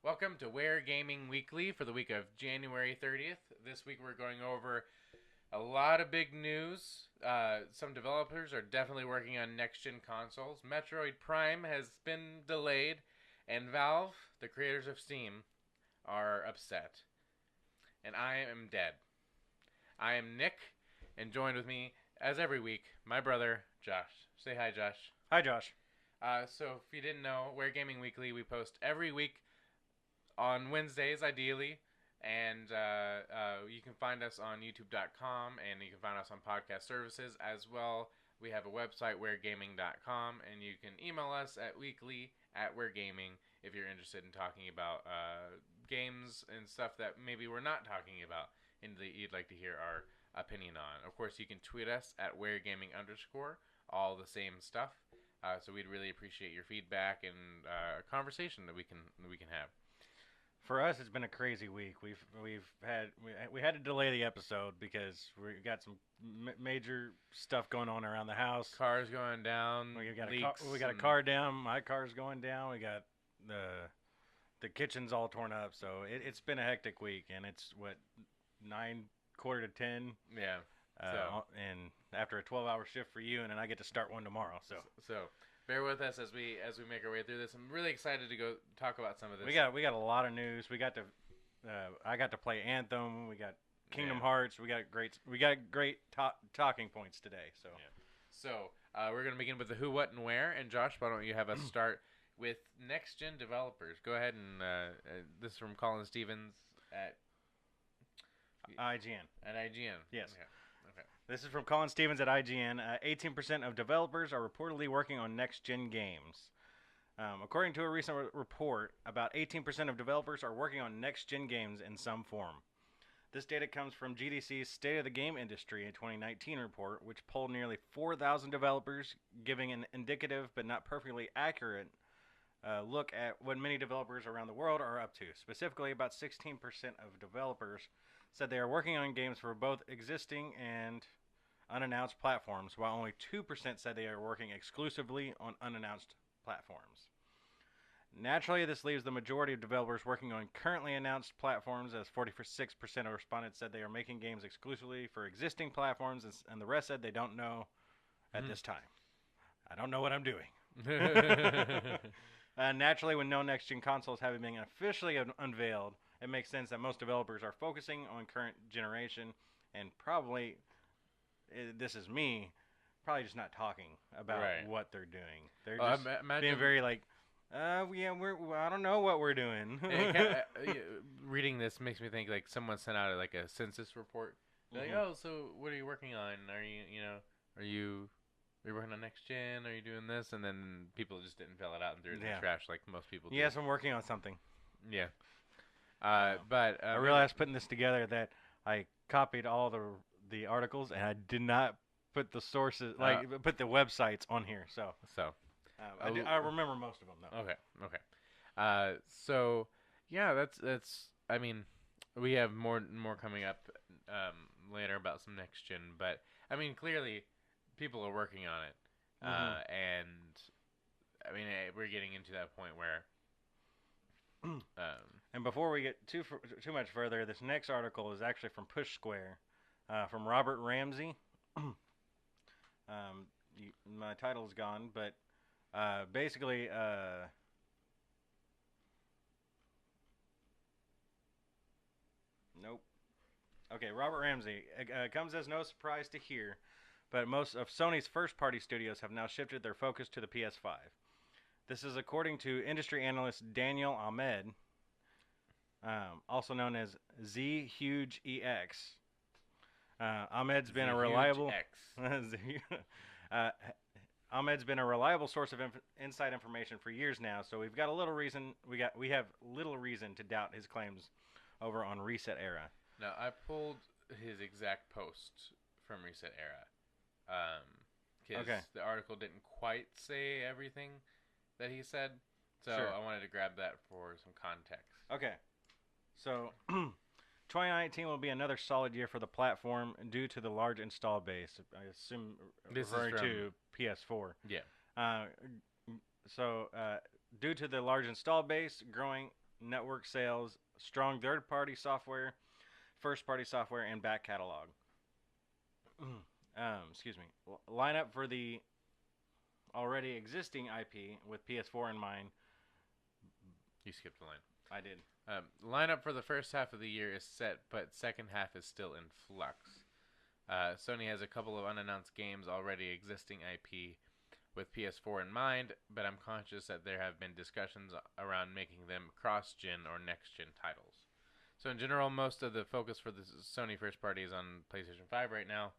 Welcome to Ware Gaming Weekly for the week of January 30th. This week we're going over a lot of big news. Some developers are definitely working on next-gen consoles. Metroid Prime has been delayed, and Valve, the creators of Steam, are upset. And I am dead. I am Nick, and joined with me, as every week, my brother, Josh. Say hi, Josh. Hi, Josh. So if you didn't know, Ware Gaming Weekly, we post every week on Wednesdays, ideally. And you can find us on youtube.com, and you can find us on podcast services as well. We have a website, waregaming.com, and you can email us at weekly@waregaming if you're interested in talking about games and stuff that maybe we're not talking about and that you'd like to hear our opinion on. Of course, you can tweet us at waregaming_, all the same stuff. So we'd really appreciate your feedback and a conversation that we can have. For us, it's been a crazy week. We had to delay the episode because we got some major stuff going on around the house. Cars going down. We got a car down. My car's going down. We got the kitchen's all torn up. So it's been a hectic week, and it's 9, quarter to 10. Yeah. And after a 12-hour shift for you, and then I get to start one tomorrow. So bear with us as we make our way through this. I'm really excited to go talk about some of this. We got a lot of news. I got to play Anthem. We got Kingdom Hearts. We got great talking points today. So we're gonna begin with the who, what, and where. And Josh, why don't you have us start with next gen developers? Go ahead and this is from Colin Stevens at IGN. At IGN. Yes. Okay. This is from Colin Stevens at IGN. 18% of developers are reportedly working on next-gen games. According to a recent report, about 18% of developers are working on next-gen games in some form. This data comes from GDC's State of the Game Industry in 2019 report, which polled nearly 4,000 developers, giving an indicative but not perfectly accurate look at what many developers around the world are up to. Specifically, about 16% of developers said they are working on games for both existing and unannounced platforms, while only 2% said they are working exclusively on unannounced platforms. Naturally, this leaves the majority of developers working on currently announced platforms, as 46% of respondents said they are making games exclusively for existing platforms, and the rest said they don't know at this time. I don't know what I'm doing. Naturally, with no next-gen consoles having been officially unveiled, it makes sense that most developers are focusing on current generation, and probably, this is me, probably just not talking about what they're doing. They're just being very like, I don't know what we're doing. Reading this makes me think like someone sent out like a census report. Like, oh, so what are you working on? Are you working on next gen? Are you doing this? And then people just didn't fill it out and threw it in the trash like most people do. Yes, I'm working on something. Yeah. But I realized putting this together that I copied all the articles and I did not put the sources, put the websites on here. So I remember most of them though. Okay. So yeah, that's. I mean, we have more coming up later about some next gen, but I mean, clearly people are working on it, and I mean, we're getting into that point where. And before we get too much further, this next article is actually from Push Square, from Robert Ramsey. My title's gone, but basically, nope. Okay, Robert Ramsey. Comes as no surprise to hear, but most of Sony's first-party studios have now shifted their focus to the PS5. This is according to industry analyst Daniel Ahmed, also known as ZHugeEX. Ahmed's been a reliable Ahmed's been a reliable source of inside information for years now, so we have little reason to doubt his claims over on Reset Era. Now I pulled his exact post from Reset Era, because the article didn't quite say everything that he said, so I wanted to grab that for some context. Okay, so 2019 will be another solid year for the platform due to the large install base. I assume referring to PS4. Yeah. So due to the large install base, growing network sales, strong third-party software, first-party software, and back catalog. Excuse me. Lineup for the already existing IP with PS4 in mind. You skipped the line. I did. Lineup for the first half of the year is set, but second half is still in flux. Sony has a couple of unannounced games already existing IP with PS4 in mind, but I'm conscious that there have been discussions around making them cross-gen or next-gen titles. So in general, most of the focus for the Sony first party is on PlayStation 5 right now,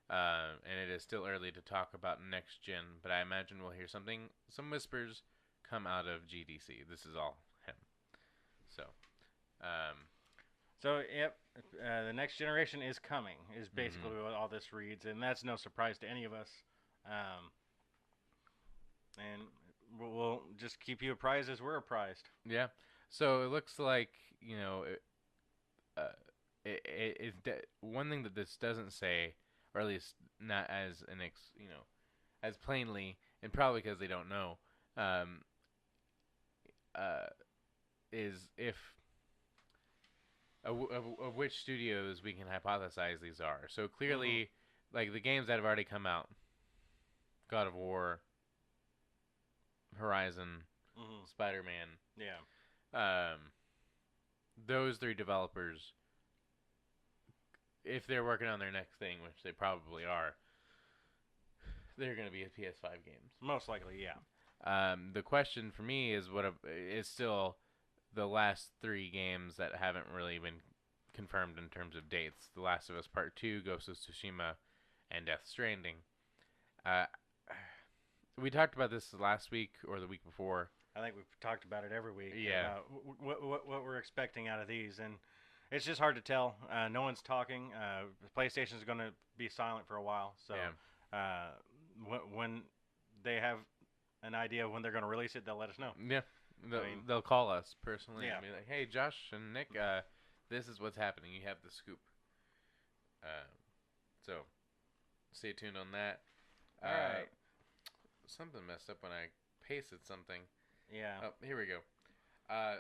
and it is still early to talk about next-gen, but I imagine we'll hear some whispers come out of GDC. This is all him. So, Yep, the next generation is coming, is basically what all this reads, and that's no surprise to any of us. And we'll just keep you apprised as we're apprised. yeah. So it looks like, one thing that this doesn't say, or at least not as as plainly, and probably because they don't know, is if of which studios we can hypothesize these are. So clearly, like the games that have already come out, God of War, Horizon, Spider-Man. Yeah. Those three developers, if they're working on their next thing, which they probably are, they're going to be PS5 games. Most likely, yeah. The question for me is is still the last three games that haven't really been confirmed in terms of dates. The Last of Us Part 2, Ghost of Tsushima, and Death Stranding. We talked about this last week or the week before. I think we've talked about it every week. Yeah. What we're expecting out of these, and it's just hard to tell. No one's talking. PlayStation's going to be silent for a while. So when they have an idea of when they're going to release it, they'll let us know. Yeah. They'll call us personally and be like, "Hey, Josh and Nick, this is what's happening. You have the scoop." So stay tuned on that. All right. Something messed up when I pasted something. Yeah. Oh, here we go.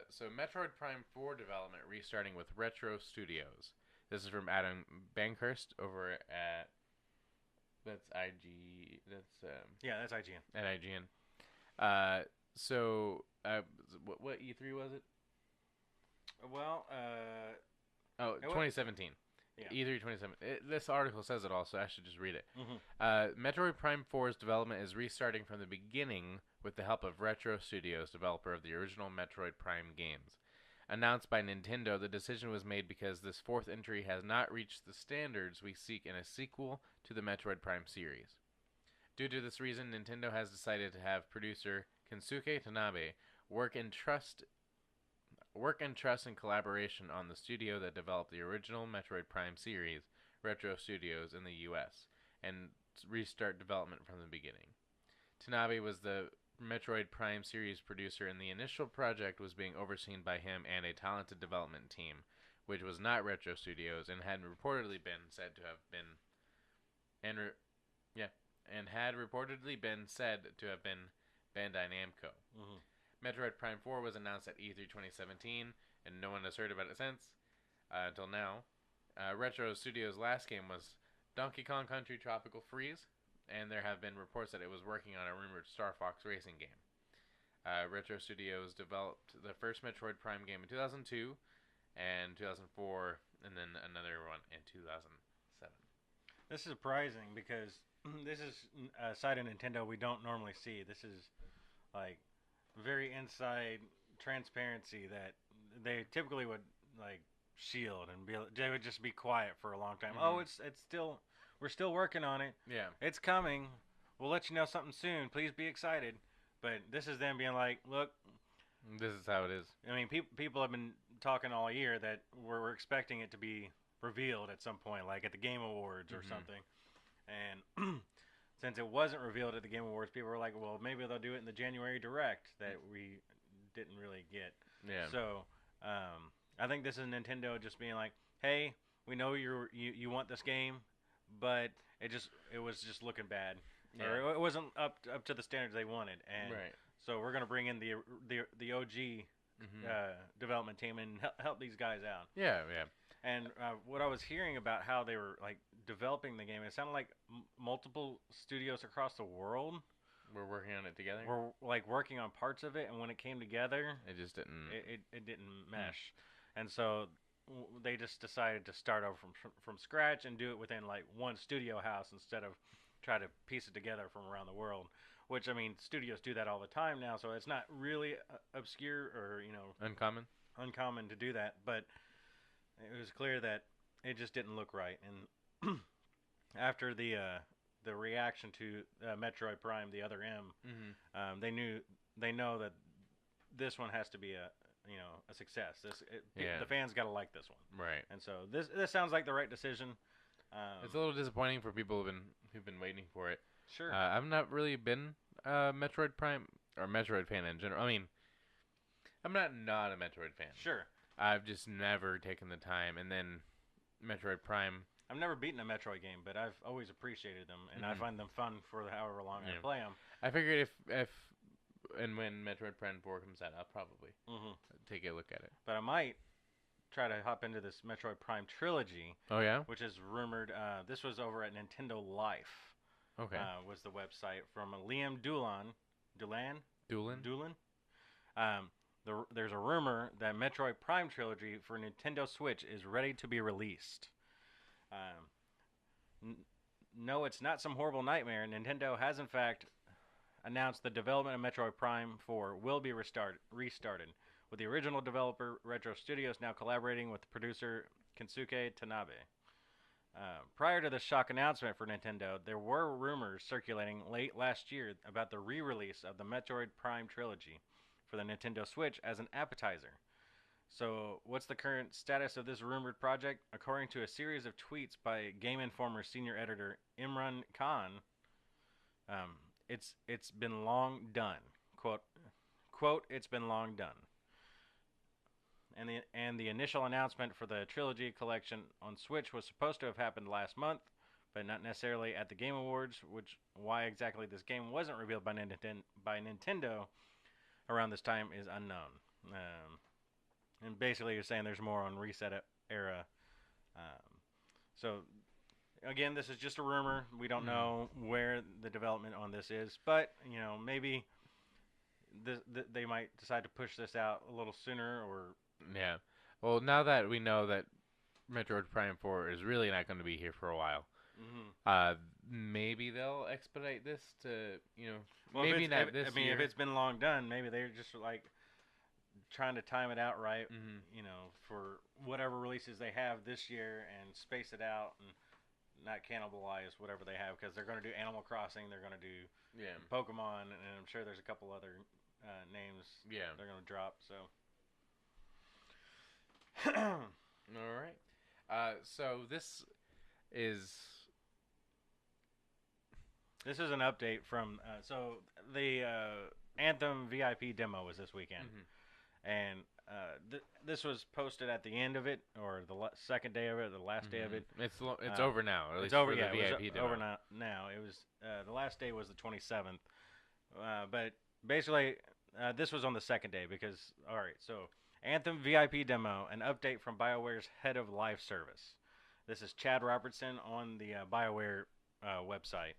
So Metroid Prime 4 development restarting with Retro Studios. This is from Adam Bankhurst over at that's IGN. At IGN. What E3 was it? Well, 2017. Yeah. E3 2017. This article says it all, so I should just read it. Mm-hmm. Metroid Prime 4's development is restarting from the beginning with the help of Retro Studios, developer of the original Metroid Prime games. Announced by Nintendo, the decision was made because this fourth entry has not reached the standards we seek in a sequel to the Metroid Prime series. Due to this reason, Nintendo has decided to have producer Kensuke Tanabe work in trust and collaboration on the studio that developed the original Metroid Prime series, Retro Studios, in the U.S., and restart development from the beginning. Tanabe was the Metroid Prime series producer, and the initial project was being overseen by him and a talented development team, which was not Retro Studios and had reportedly been said to have been Bandai Namco. Mm-hmm. Metroid Prime 4 was announced at E3 2017, and no one has heard about it since, until now. Retro Studios' last game was Donkey Kong Country Tropical Freeze, and there have been reports that it was working on a rumored Star Fox racing game. Retro Studios developed the first Metroid Prime game in 2002, and 2004, and then another one in 2007. This is surprising because this is a side of Nintendo we don't normally see. This is like very inside transparency that they typically would like shield and they would just be quiet for a long time. Mm-hmm. Oh, it's still, we're still working on it. Yeah. It's coming. We'll let you know something soon. Please be excited. But this is them being like, look, this is how it is. I mean, people have been talking all year that we're expecting it to be revealed at some point, like at the Game Awards or something. And since it wasn't revealed at the Game Awards, people were like, well, maybe they'll do it in the January Direct that we didn't really get. Yeah. So I think this is Nintendo just being like, hey, we know you want this game, but it was just looking bad. Yeah. Or it wasn't up to the standards they wanted. And right. so we're going to bring in the OG development team and help these guys out. Yeah, yeah. And what I was hearing about how they were like developing the game, it sounded like multiple studios across the world We're working on it together. were like working on parts of it, and when it came together, It just didn't. it didn't mesh, and so they just decided to start over from scratch and do it within like one studio house instead of try to piece it together from around the world. Which, I mean, studios do that all the time now, so it's not really obscure or uncommon to do that. But it was clear that it just didn't look right, and after the reaction to Metroid Prime, the other M, they know that this one has to be a success. The fans gotta like this one, Right. and so this sounds like the right decision. It's a little disappointing for people who've been waiting for it. Sure. I've not really been a Metroid Prime or Metroid fan in general. I mean, I'm not a Metroid fan. Sure. I've just never taken the time, and then Metroid Prime. I've never beaten a Metroid game, but I've always appreciated them, and I find them fun for however long I play them. I figured if and when Metroid Prime 4 comes out, I'll probably take a look at it. But I might try to hop into this Metroid Prime trilogy. Oh yeah, which is rumored. This was over at Nintendo Life. Okay. Was the website from Liam Doolan. There's a rumor that Metroid Prime trilogy for Nintendo Switch is ready to be released. No, it's not some horrible nightmare. Nintendo has in fact announced the development of Metroid Prime 4 will be restarted, with the original developer Retro Studios now collaborating with producer Kensuke Tanabe. Prior to the shock announcement for Nintendo, there were rumors circulating late last year about the re-release of the Metroid Prime trilogy for the Nintendo Switch as an appetizer. So, what's the current status of this rumored project? According to a series of tweets by Game Informer senior editor Imran Khan, it's been long done. Quote, it's been long done. And the initial announcement for the trilogy collection on Switch was supposed to have happened last month, but not necessarily at the Game Awards, why exactly this game wasn't revealed by Nintendo around this time is unknown. And basically you're saying there's more on Reset Era. So, again, this is just a rumor. We don't know where the development on this is, but, maybe they might decide to push this out a little sooner or... Yeah. Well, now that we know that Metroid Prime 4 is really not going to be here for a while, maybe they'll expedite this to, maybe not this year. If it's been long done, maybe they're just like trying to time it out right, for whatever releases they have this year and space it out and not cannibalize whatever they have, because they're going to do Animal Crossing, they're going to do Pokemon, and I'm sure there's a couple other names they're going to drop, so... All right. So this is an update from so the Anthem VIP demo was this weekend, and this was posted at the end of it, or the second day of it, the last day of it. It's over now. At least it's over. For the VIP it was demo. over now. It was the last day was the 27th, but basically this was on the second day because all right, so. Anthem VIP demo, an update from BioWare's head of live service. This is Chad Robertson on the BioWare website.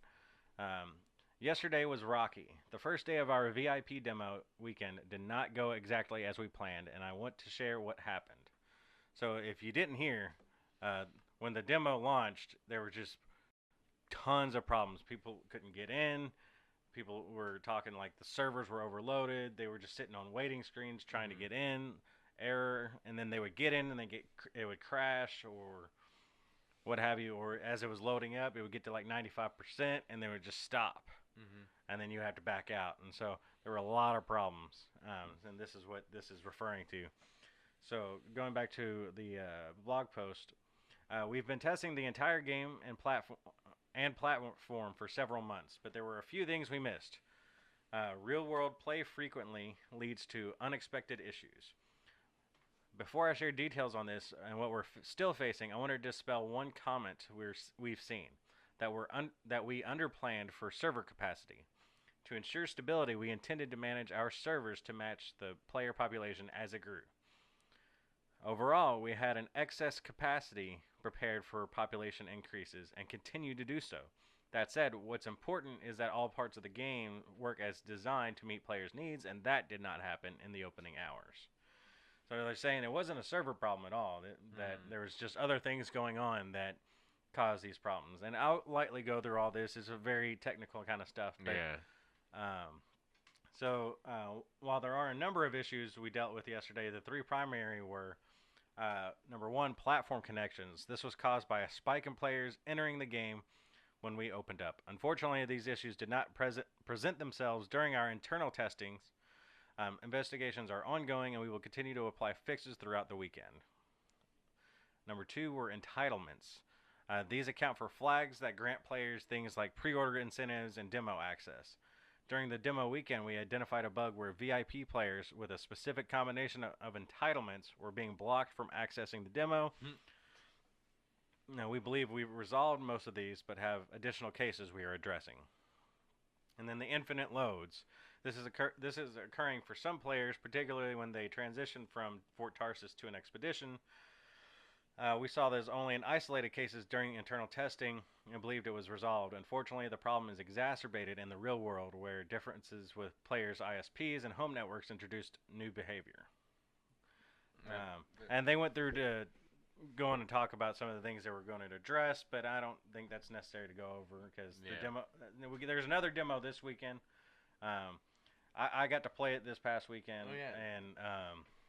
Yesterday was rocky. The first day of our VIP demo weekend did not go exactly as we planned, and I want to share what happened. So if you didn't hear, when the demo launched, there were just tons of problems. People couldn't get in. People were talking like the servers were overloaded. They were just sitting on waiting screens trying to get in. Error, and then they would get in and it would crash or what have you, or as it was loading up, it would get to like 95% and then it would just stop, and then you have to back out. And so there were a lot of problems, and this is what this is referring to. So going back to the blog post, we've been testing the entire game and platform for several months, but there were a few things we missed. Real-world play frequently leads to unexpected issues. Before I share details on this and what we're still facing, I want to dispel one comment we've seen, that we underplanned for server capacity. To ensure stability, we intended to manage our servers to match the player population as it grew. Overall, we had an excess capacity prepared for population increases and continue to do so. That said, what's important is that all parts of the game work as designed to meet players' needs, and that did not happen in the opening hours. So they're saying it wasn't a server problem at all, that there was just other things going on that caused these problems. And I'll lightly go through all this. It's a very technical kind of stuff. But, while there are a number of issues we dealt with yesterday, the three primary were, number one, platform connections. This was caused by a spike in players entering the game when we opened up. Unfortunately, these issues did not present themselves during our internal testings. Investigations are ongoing, and we will continue to apply fixes throughout the weekend. Number two were entitlements. These account for flags that grant players things like pre-order incentives and demo access. During the demo weekend, we identified a bug where VIP players with a specific combination of entitlements were being blocked from accessing the demo. Now, we believe we've resolved most of these, but have additional cases we are addressing. And then the infinite loads. This is occurring for some players, particularly when they transition from Fort Tarsis to an expedition. We saw there's only in isolated cases during internal testing and believed it was resolved. Unfortunately, the problem is exacerbated in the real world, where differences with players' ISPs and home networks introduced new behavior. And they went through to go on and talk about some of the things they were going to address, but I don't think that's necessary to go over because the demo. There's another demo this weekend. I got to play it this past weekend, and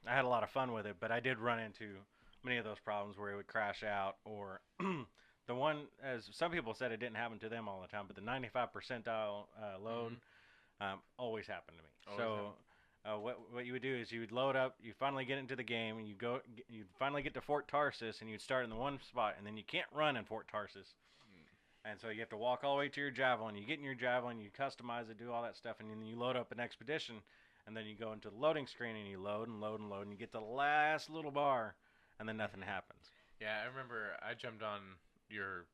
I had a lot of fun with it, but I did run into many of those problems where it would crash out, or the one, as some people said, it didn't happen to them all the time, but the 95 percentile load always happened to me. What you would do is you would load up, you finally get into the game, and you finally get to Fort Tarsis, and you'd start in the one spot, and then you can't run in Fort Tarsis. And so you have to walk all the way to your javelin. You get in your javelin, you customize it, do all that stuff, and then you load up an expedition, and then you go into the loading screen, and you load and load and load, and you get to the last little bar, and then nothing happens. Yeah, I remember I jumped on your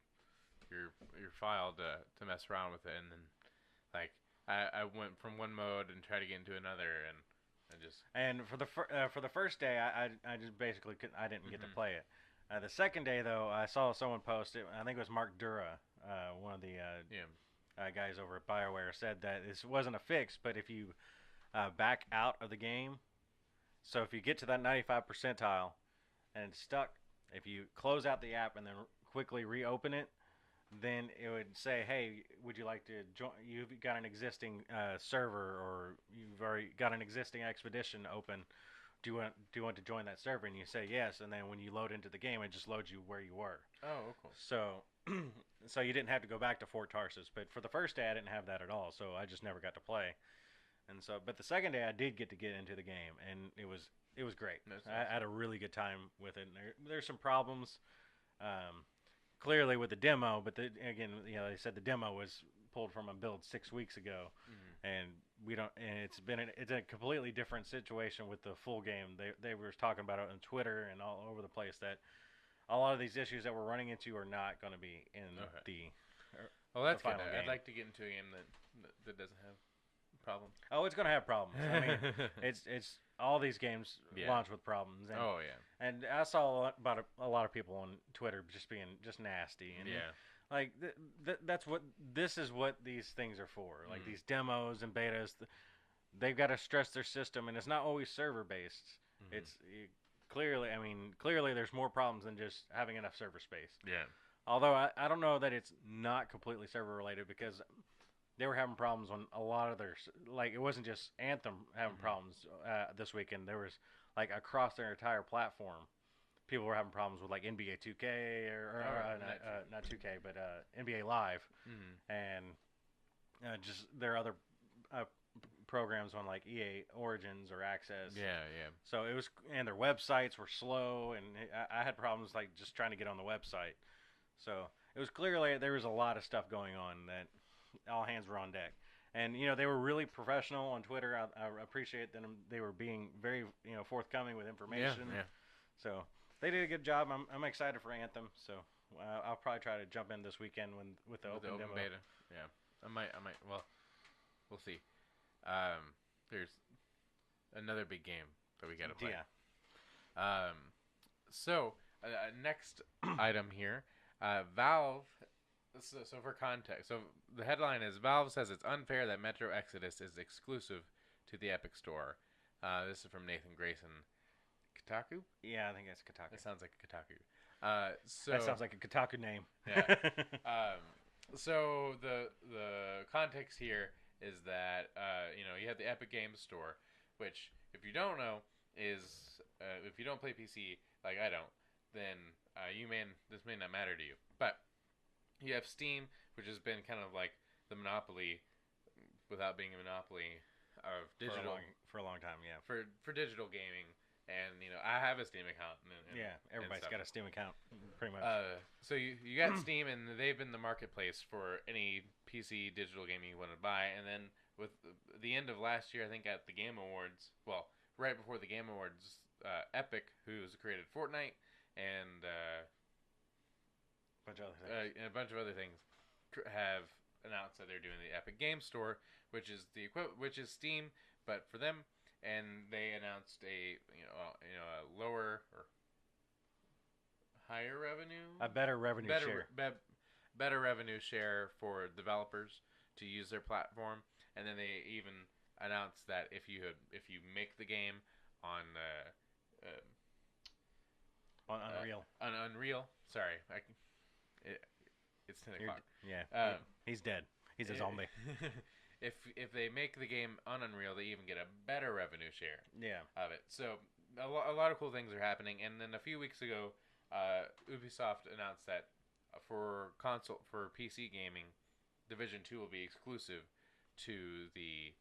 file to mess around with it, and then like I went from one mode and tried to get into another, and I just. And for the first day, I just basically I didn't get to play it. The second day though, I saw someone post it. I think it was Mark Dura, one of the guys over at BioWare, said that this wasn't a fix, but if you back out of the game, so if you get to that 95 percentile and it's stuck, if you close out the app and then quickly reopen it, then it would say, hey, would you like to join? You've got an existing server, or you've already got an existing expedition open. Do you want to join that server? And you say yes, and then when you load into the game, it just loads you where you were. Oh, cool. So you didn't have to go back to Fort Tarsis. But for the first day, I didn't have that at all, so I just never got to play. And so, but the second day, I did get into the game, and it was great. I had a really good time with it. There's some problems, clearly with the demo, but again, they said the demo was pulled from a build 6 weeks ago, and it's a completely different situation with the full game. They were talking about it on Twitter and all over the place that a lot of these issues that we're running into are not going to be in the. Well, that's the good. final game. I'd like to get into a game that doesn't have problems. Oh, it's going to have problems. I mean, it's all these games launch with problems. And, and I saw a lot of people on Twitter just being just nasty. And like this is what these things are for. Like these demos and betas, they've got to stress their system, and it's not always server based. It's clearly there's more problems than just having enough server space. Yeah. Although I don't know that it's not completely server related, because they were having problems on a lot of their, like, it wasn't just Anthem having problems this weekend. There was, like, across their entire platform, people were having problems with, like, NBA 2K not 2K, but NBA Live, and just their other programs on, like, EA Origins or Access. Yeah. So it was, and their websites were slow, and I had problems, like, just trying to get on the website. So it was clearly there was a lot of stuff going on that all hands were on deck. And, they were really professional on Twitter. I appreciate them. They were being very, forthcoming with information. Yeah. So they did a good job. I'm excited for Anthem. So I'll probably try to jump in this weekend with the open demo. Beta. Yeah. I might. Well, we'll see. There's another big game that we gotta play. Yeah. So next item here, Valve. So for context, so the headline is Valve says it's unfair that Metro Exodus is exclusive to the Epic Store. This is from Nathan Grayson. Kotaku? Yeah, I think it's Kotaku. That sounds like a Kotaku. That sounds like a Kotaku name. Yeah. So the context here is that you have the Epic Games Store, which if you don't know is if you don't play PC like I don't, then this may not matter to you. But you have Steam, which has been kind of like the monopoly, without being a monopoly of digital for a long time. Yeah. For digital gaming. And I have a Steam account. Yeah, everybody's got a Steam account, pretty much. So you got Steam, and they've been the marketplace for any PC digital gaming you want to buy. And then with the end of last year, I think at the Game Awards, well, right before the Game Awards, Epic, who's created Fortnite and a bunch of other things, have announced that they're doing the Epic Game Store, which is Steam, but for them. And they announced a lower or higher revenue, a better revenue share, better revenue share for developers to use their platform. And then they even announced that if you make the game on Unreal, sorry, it's 10 o'clock. Yeah, he's dead. He's a zombie. If they make the game on Unreal, they even get a better revenue share. Yeah. Of it. So a lot of cool things are happening. And then a few weeks ago, Ubisoft announced that for PC gaming, Division 2 will be exclusive to the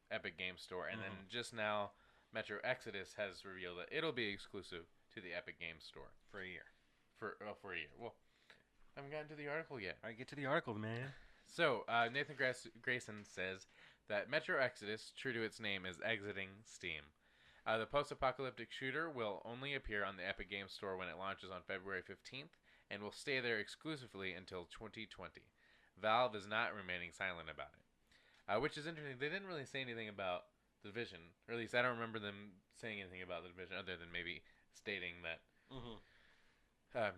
Epic Game Store. And then just now, Metro Exodus has revealed that it'll be exclusive to the Epic Game Store for a year. For a year. Well, I haven't gotten to the article yet. All right, get to the article, man. So, Nathan Grayson says that Metro Exodus, true to its name, is exiting Steam. The post-apocalyptic shooter will only appear on the Epic Games Store when it launches on February 15th, and will stay there exclusively until 2020. Valve is not remaining silent about it, which is interesting. They didn't really say anything about The Division, or at least I don't remember them saying anything about The Division, other than maybe stating that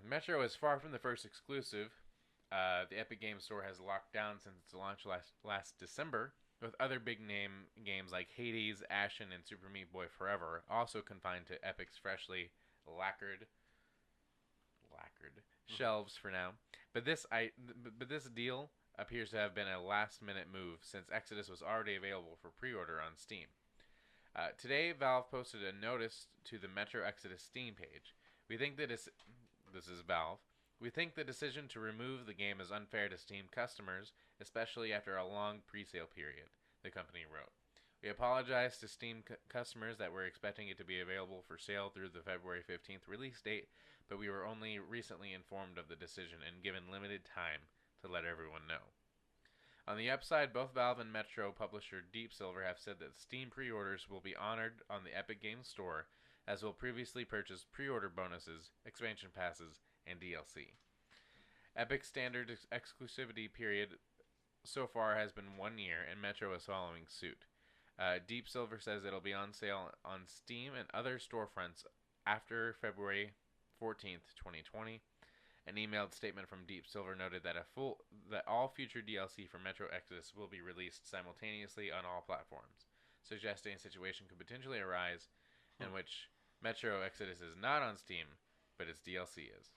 Metro is far from the first exclusive. The Epic Games Store has locked down since its launch last December, with other big-name games like Hades, Ashen, and Super Meat Boy Forever also confined to Epic's freshly lacquered shelves for now. But this deal appears to have been a last-minute move, since Exodus was already available for pre-order on Steam. Today, Valve posted a notice to the Metro Exodus Steam page. We think that this is Valve. We think the decision to remove the game is unfair to Steam customers, especially after a long pre-sale period, the company wrote. We apologize to Steam customers that were expecting it to be available for sale through the February 15th release date, but we were only recently informed of the decision and given limited time to let everyone know. On the upside, both Valve and Metro publisher Deep Silver have said that Steam pre-orders will be honored on the Epic Games Store, as will previously purchased pre-order bonuses, expansion passes, and DLC. Epic's standard exclusivity period so far has been 1 year, and Metro is following suit. Deep Silver says it'll be on sale on Steam and other storefronts after February 14th, 2020. An emailed statement from Deep Silver noted that all future DLC for Metro Exodus will be released simultaneously on all platforms, suggesting a situation could potentially arise in which Metro Exodus is not on Steam, but its DLC is.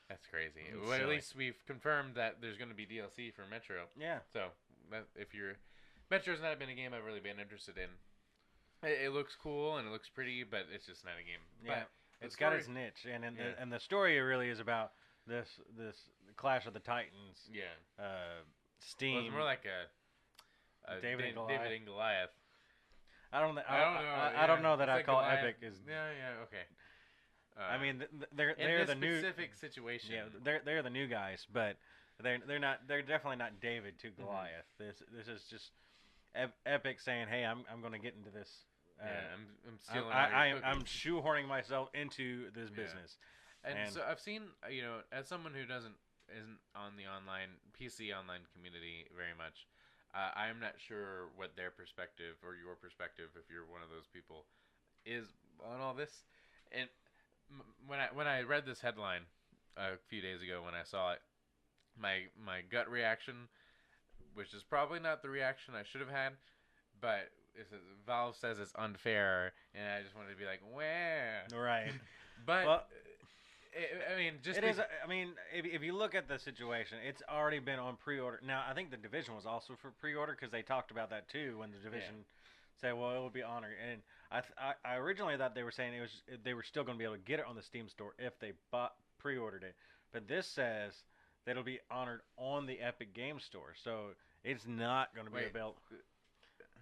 That's crazy. Well, at least we've confirmed that there's going to be DLC for Metro. Yeah. So, Metro's not been a game I've really been interested in. It looks cool and it looks pretty, but it's just not a game. Yeah. It's got its niche, and the story really is about this Clash of the Titans. Yeah. Steam. Well, it's more like a David and Goliath. I don't know. I don't know that I call Goliath. Epic is. Yeah. Okay. I mean, they're the new specific situation. Yeah, they're the new guys, but they're definitely not David to Goliath. This is just Epic saying, "Hey, I'm going to get into this." I'm stealing. I'm shoehorning myself into this business. And so I've seen, as someone who isn't on the PC online community very much, I'm not sure what their perspective or your perspective, if you're one of those people, is on all this. And when I read this headline a few days ago, when I saw it, my gut reaction, which is probably not the reaction I should have had, but it says, Valve says it's unfair, and I just wanted to be like, where? Right. But Well, I mean, just it is. I mean, if you look at the situation, it's already been on pre-order. Now, I think the Division was also for pre-order because they talked about that too when the Division said, "Well, it will be honored." And I originally thought they were saying they were still going to be able to get it on the Steam store if they pre-ordered it. But this says that it'll be honored on the Epic Game Store, so it's not going to be available.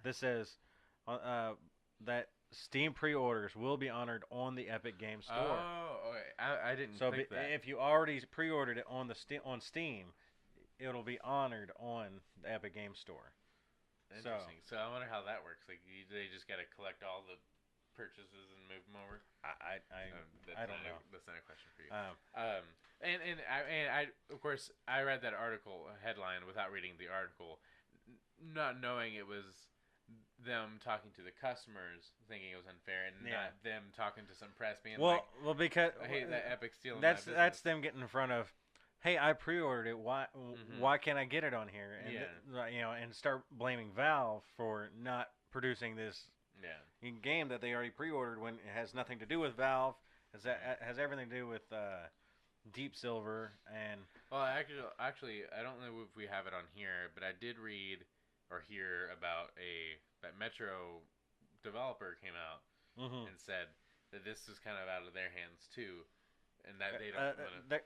This says that Steam pre-orders will be honored on the Epic Game Store. Oh, okay. I didn't think that. If you already pre-ordered it on on Steam, it'll be honored on the Epic Game Store. Interesting. So I wonder how that works. Like, they just got to collect all the purchases and move them over. I don't know. That's not a question for you. And I of course I read that article headline without reading the article, not knowing it was them talking to the customers, thinking it was unfair, and not them talking to some press being well, because I hate that Epic stealing my business. That's them getting in front of, hey, I pre-ordered it. Why can't I get it on here? And and start blaming Valve for not producing this game that they already pre-ordered when it has nothing to do with Valve. Has everything to do with Deep Silver and. Well, actually, I don't know if we have it on here, but I did read or hear about that Metro developer came out and said that this is kind of out of their hands too, and that they don't want to.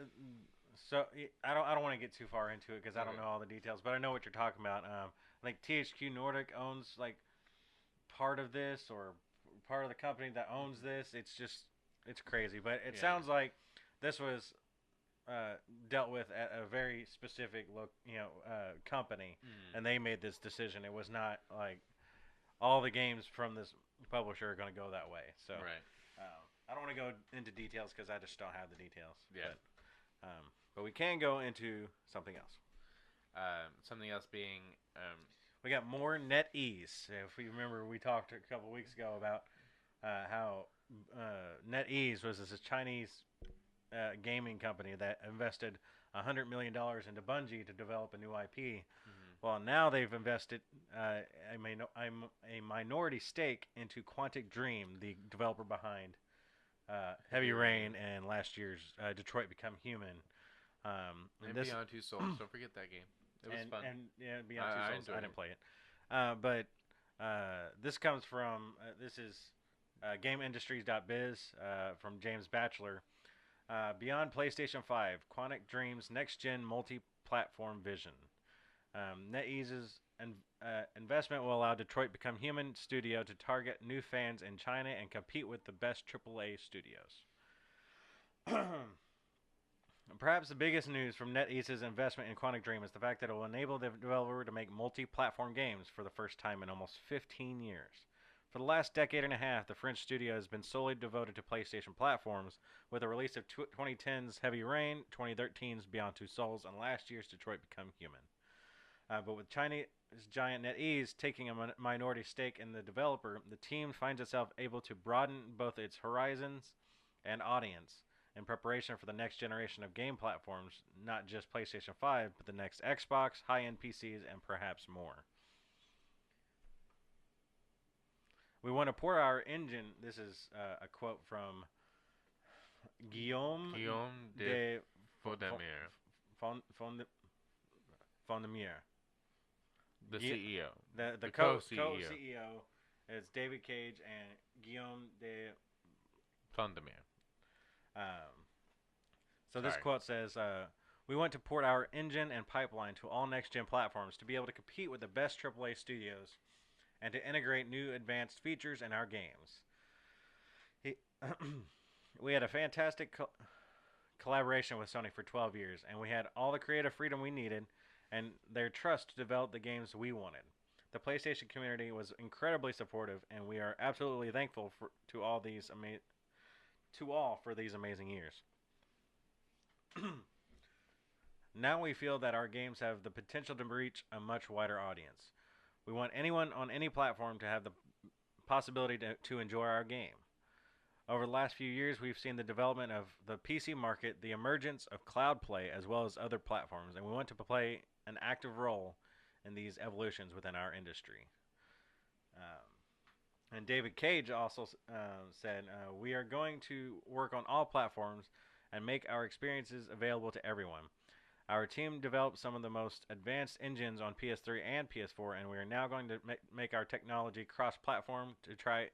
So I don't want to get too far into it because I don't know all the details, but I know what you're talking about. Like THQ Nordic owns like part of this or part of the company that owns this. It's crazy, but it sounds like this was dealt with at a very specific company, and they made this decision. It was not like all the games from this publisher are going to go that way. So I don't want to go into details because I just don't have the details. Yeah. But we can go into something else. Something else being we got more NetEase. If we remember, we talked a couple weeks ago about how NetEase was this Chinese gaming company that invested $100 million into Bungie to develop a new IP. Well, now they've invested a minority stake into Quantic Dream, the developer behind Heavy Rain and last year's Detroit Become Human. And Beyond Two Souls. Don't forget that game. It was fun. And Beyond Two Souls. I didn't play it. But this comes from this is GameIndustries.biz from James Batchelor. Beyond PlayStation 5, Quantic Dream's next-gen multi-platform vision. NetEase's investment will allow Detroit Become Human Studio to target new fans in China and compete with the best AAA studios. Perhaps the biggest news from NetEase's investment in Quantic Dream is the fact that it will enable the developer to make multi-platform games for the first time in almost 15 years. For the last decade and a half, the French studio has been solely devoted to PlayStation platforms, with the release of 2010's Heavy Rain, 2013's Beyond Two Souls, and last year's Detroit Become Human. But with Chinese giant NetEase taking a minority stake in the developer, the team finds itself able to broaden both its horizons and audience in preparation for the next generation of game platforms, not just PlayStation 5, but the next Xbox, high-end PCs, and perhaps more. We want to pour our engine. This is a quote from Guillaume de Fondemier. The CEO. The co-CEO is David Cage and Guillaume de Fondemier. This quote says, we want to port our engine and pipeline to all next-gen platforms to be able to compete with the best AAA studios and to integrate new advanced features in our games. We had a fantastic collaboration with Sony for 12 years, and we had all the creative freedom we needed and their trust to develop the games we wanted. The PlayStation community was incredibly supportive, and we are absolutely thankful to all for these amazing years. Now we feel that our games have the potential to reach a much wider audience. We want anyone on any platform to have the possibility to enjoy our game. Over the last few years, we've seen the development of the PC market, the emergence of cloud play, as well as other platforms, and we want to play an active role in these evolutions within our industry. And David Cage also said, we are going to work on all platforms and make our experiences available to everyone. Our team developed some of the most advanced engines on PS3 and PS4, and we are now going to make our technology cross-platform to try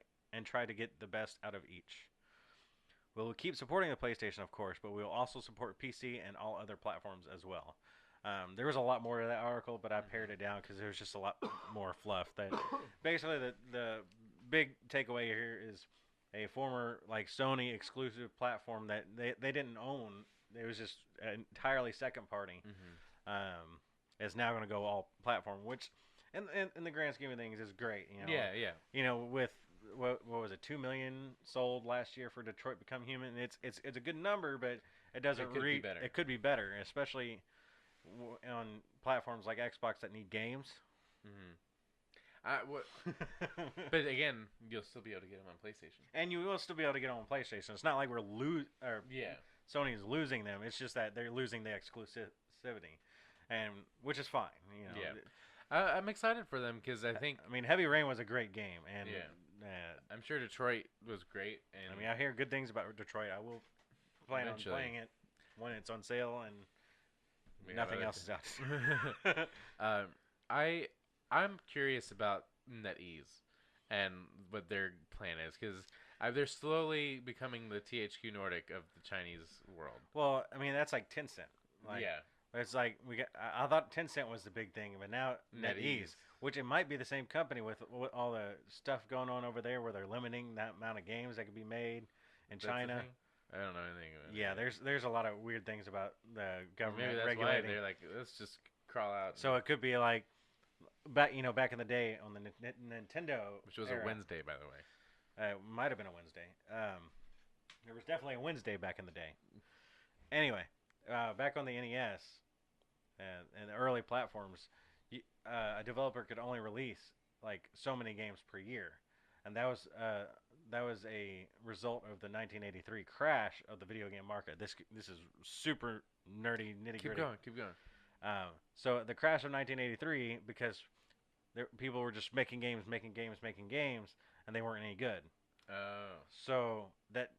to get the best out of each. We'll keep supporting the PlayStation, of course, but we'll also support PC and all other platforms as well. There was a lot more to that article, but I pared it down because there was just a lot more fluff. That basically the big takeaway here is a former like Sony exclusive platform that they didn't own. It was just entirely second party. Is now going to go all platform, which in the grand scheme of things is great. Yeah. You know, with what was it, 2 million sold last year for Detroit Become Human. It's a good number, but it doesn't be better. It could be better, especially on platforms like Xbox that need games. But again, you'll still be able to get them on PlayStation, and you will still be able to get them on PlayStation. It's not like we're Yeah. Sony's losing them. It's just that they're losing the exclusivity, and which is fine. Yeah. I'm excited for them because I think. I mean, Heavy Rain was a great game, and I'm sure Detroit was great. And I mean, I hear good things about Detroit. I will plan on playing it when it's on sale and nothing else is out. I'm curious about NetEase and what their plan is because they're slowly becoming the THQ Nordic of the Chinese world. Well, I mean that's like Tencent. It's like I thought Tencent was the big thing, but now NetEase, which it might be the same company with all the stuff going on over there, where they're limiting that amount of games that can be made in China. I don't know anything about it. Yeah, there's a lot of weird things about the government Maybe that's regulating. why they're like, let's just crawl out. So it could be like back in the day on the Nintendo, which was era. A Wednesday, by the way. It might have been a Wednesday. There was definitely a Wednesday back in the day. Anyway, back on the NES and the early platforms, a developer could only release like so many games per year, and that was a result of the 1983 crash of the video game market. This is super nerdy, nitty gritty. Keep going. So the crash of 1983, because people were just making games, and they weren't any good. Oh. So that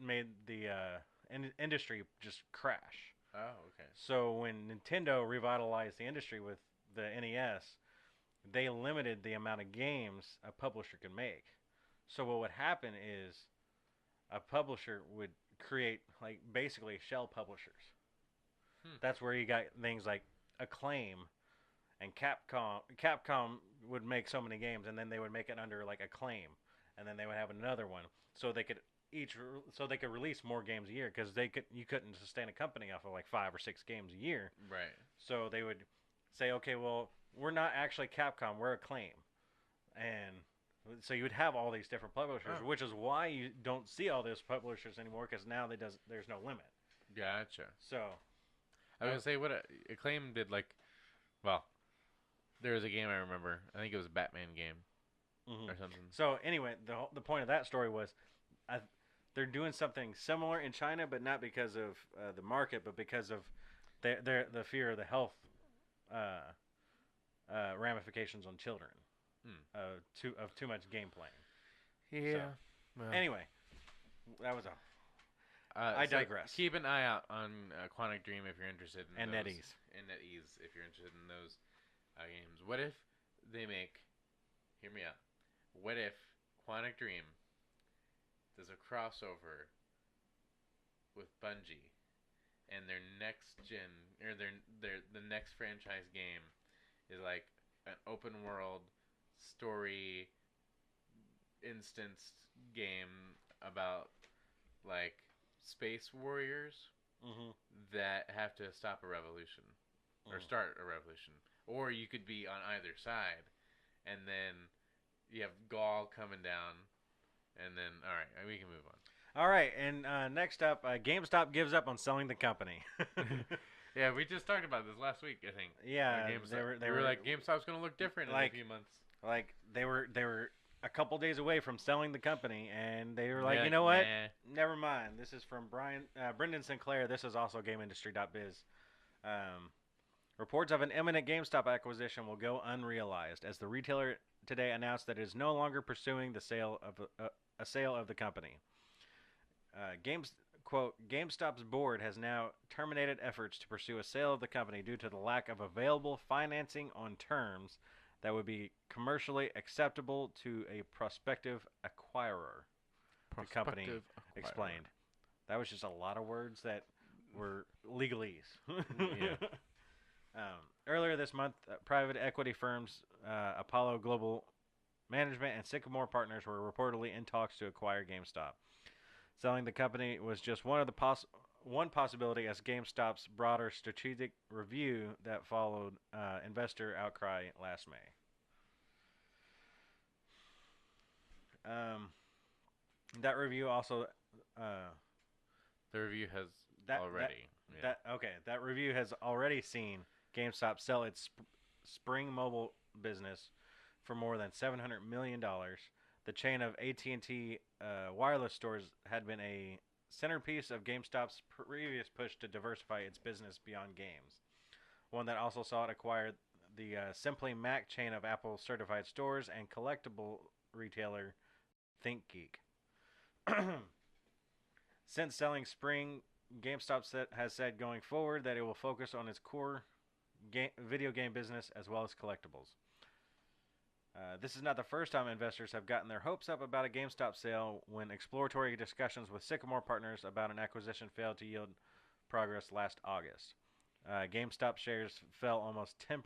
made the industry just crash. Oh, okay. So when Nintendo revitalized the industry with the NES, they limited the amount of games a publisher could make. So what would happen is a publisher would create like basically shell publishers. That's where you got things like Acclaim and Capcom. Capcom would make so many games, and then they would make it under like Acclaim, and then they would have another one, so they could release more games a year because you couldn't sustain a company off of like 5 or 6 games a year. Right. So they would say, okay, well, we're not actually Capcom, we're Acclaim, and so you would have all these different publishers, which is why you don't see all those publishers anymore because now there's no limit. Gotcha. So. I was going to say, Acclaim did, like, well, there was a game I remember. I think it was a Batman game or something. So, anyway, the point of that story was they're doing something similar in China, but not because of the market, but because of the fear of the health ramifications on children of too much game playing. Yeah. So, well. Anyway, that was I digress. Keep an eye out on Quantic Dream if you're interested in and those. NetEase. And NetEase if you're interested in those games. What if they make... Hear me out. What if Quantic Dream does a crossover with Bungie and their next gen... Or the next franchise game is like an open world story instanced game about like... space warriors that have to stop a revolution or start a revolution, or you could be on either side, and then you have Gaul coming down, and then all right, we can move on. All right, and next up, GameStop gives up on selling the company. Yeah, we just talked about this last week, I think. Yeah, They were like, GameStop's going to look different in a few months. Like they were a couple days away from selling the company, and they were like, Yeah, you know what? nah. Never mind. This is from Brendan Sinclair. This is also GameIndustry.biz. Reports of an imminent GameStop acquisition will go unrealized, as the retailer today announced that it is no longer pursuing the sale of a sale of the company. GameStop's board has now terminated efforts to pursue a sale of the company due to the lack of available financing on terms that would be commercially acceptable to a prospective acquirer. The company explained. That was just a lot of words that were legalese. Yeah. Earlier this month, private equity firms Apollo Global Management and Sycamore Partners were reportedly in talks to acquire GameStop. Selling the company was just one of the one possibility as GameStop's broader strategic review that followed investor outcry last May. That review also the review has that review has already seen GameStop sell its Spring Mobile business for more than $700 million. The chain of AT&T wireless stores had been a centerpiece of GameStop's previous push to diversify its business beyond games. One that also saw it acquire the Simply Mac chain of Apple-certified stores and collectible retailer ThinkGeek. Since selling Spring, GameStop has said going forward that it will focus on its core video game business as well as collectibles. This is not the first time investors have gotten their hopes up about a GameStop sale when exploratory discussions with Sycamore Partners about an acquisition failed to yield progress last August. GameStop shares fell almost 10%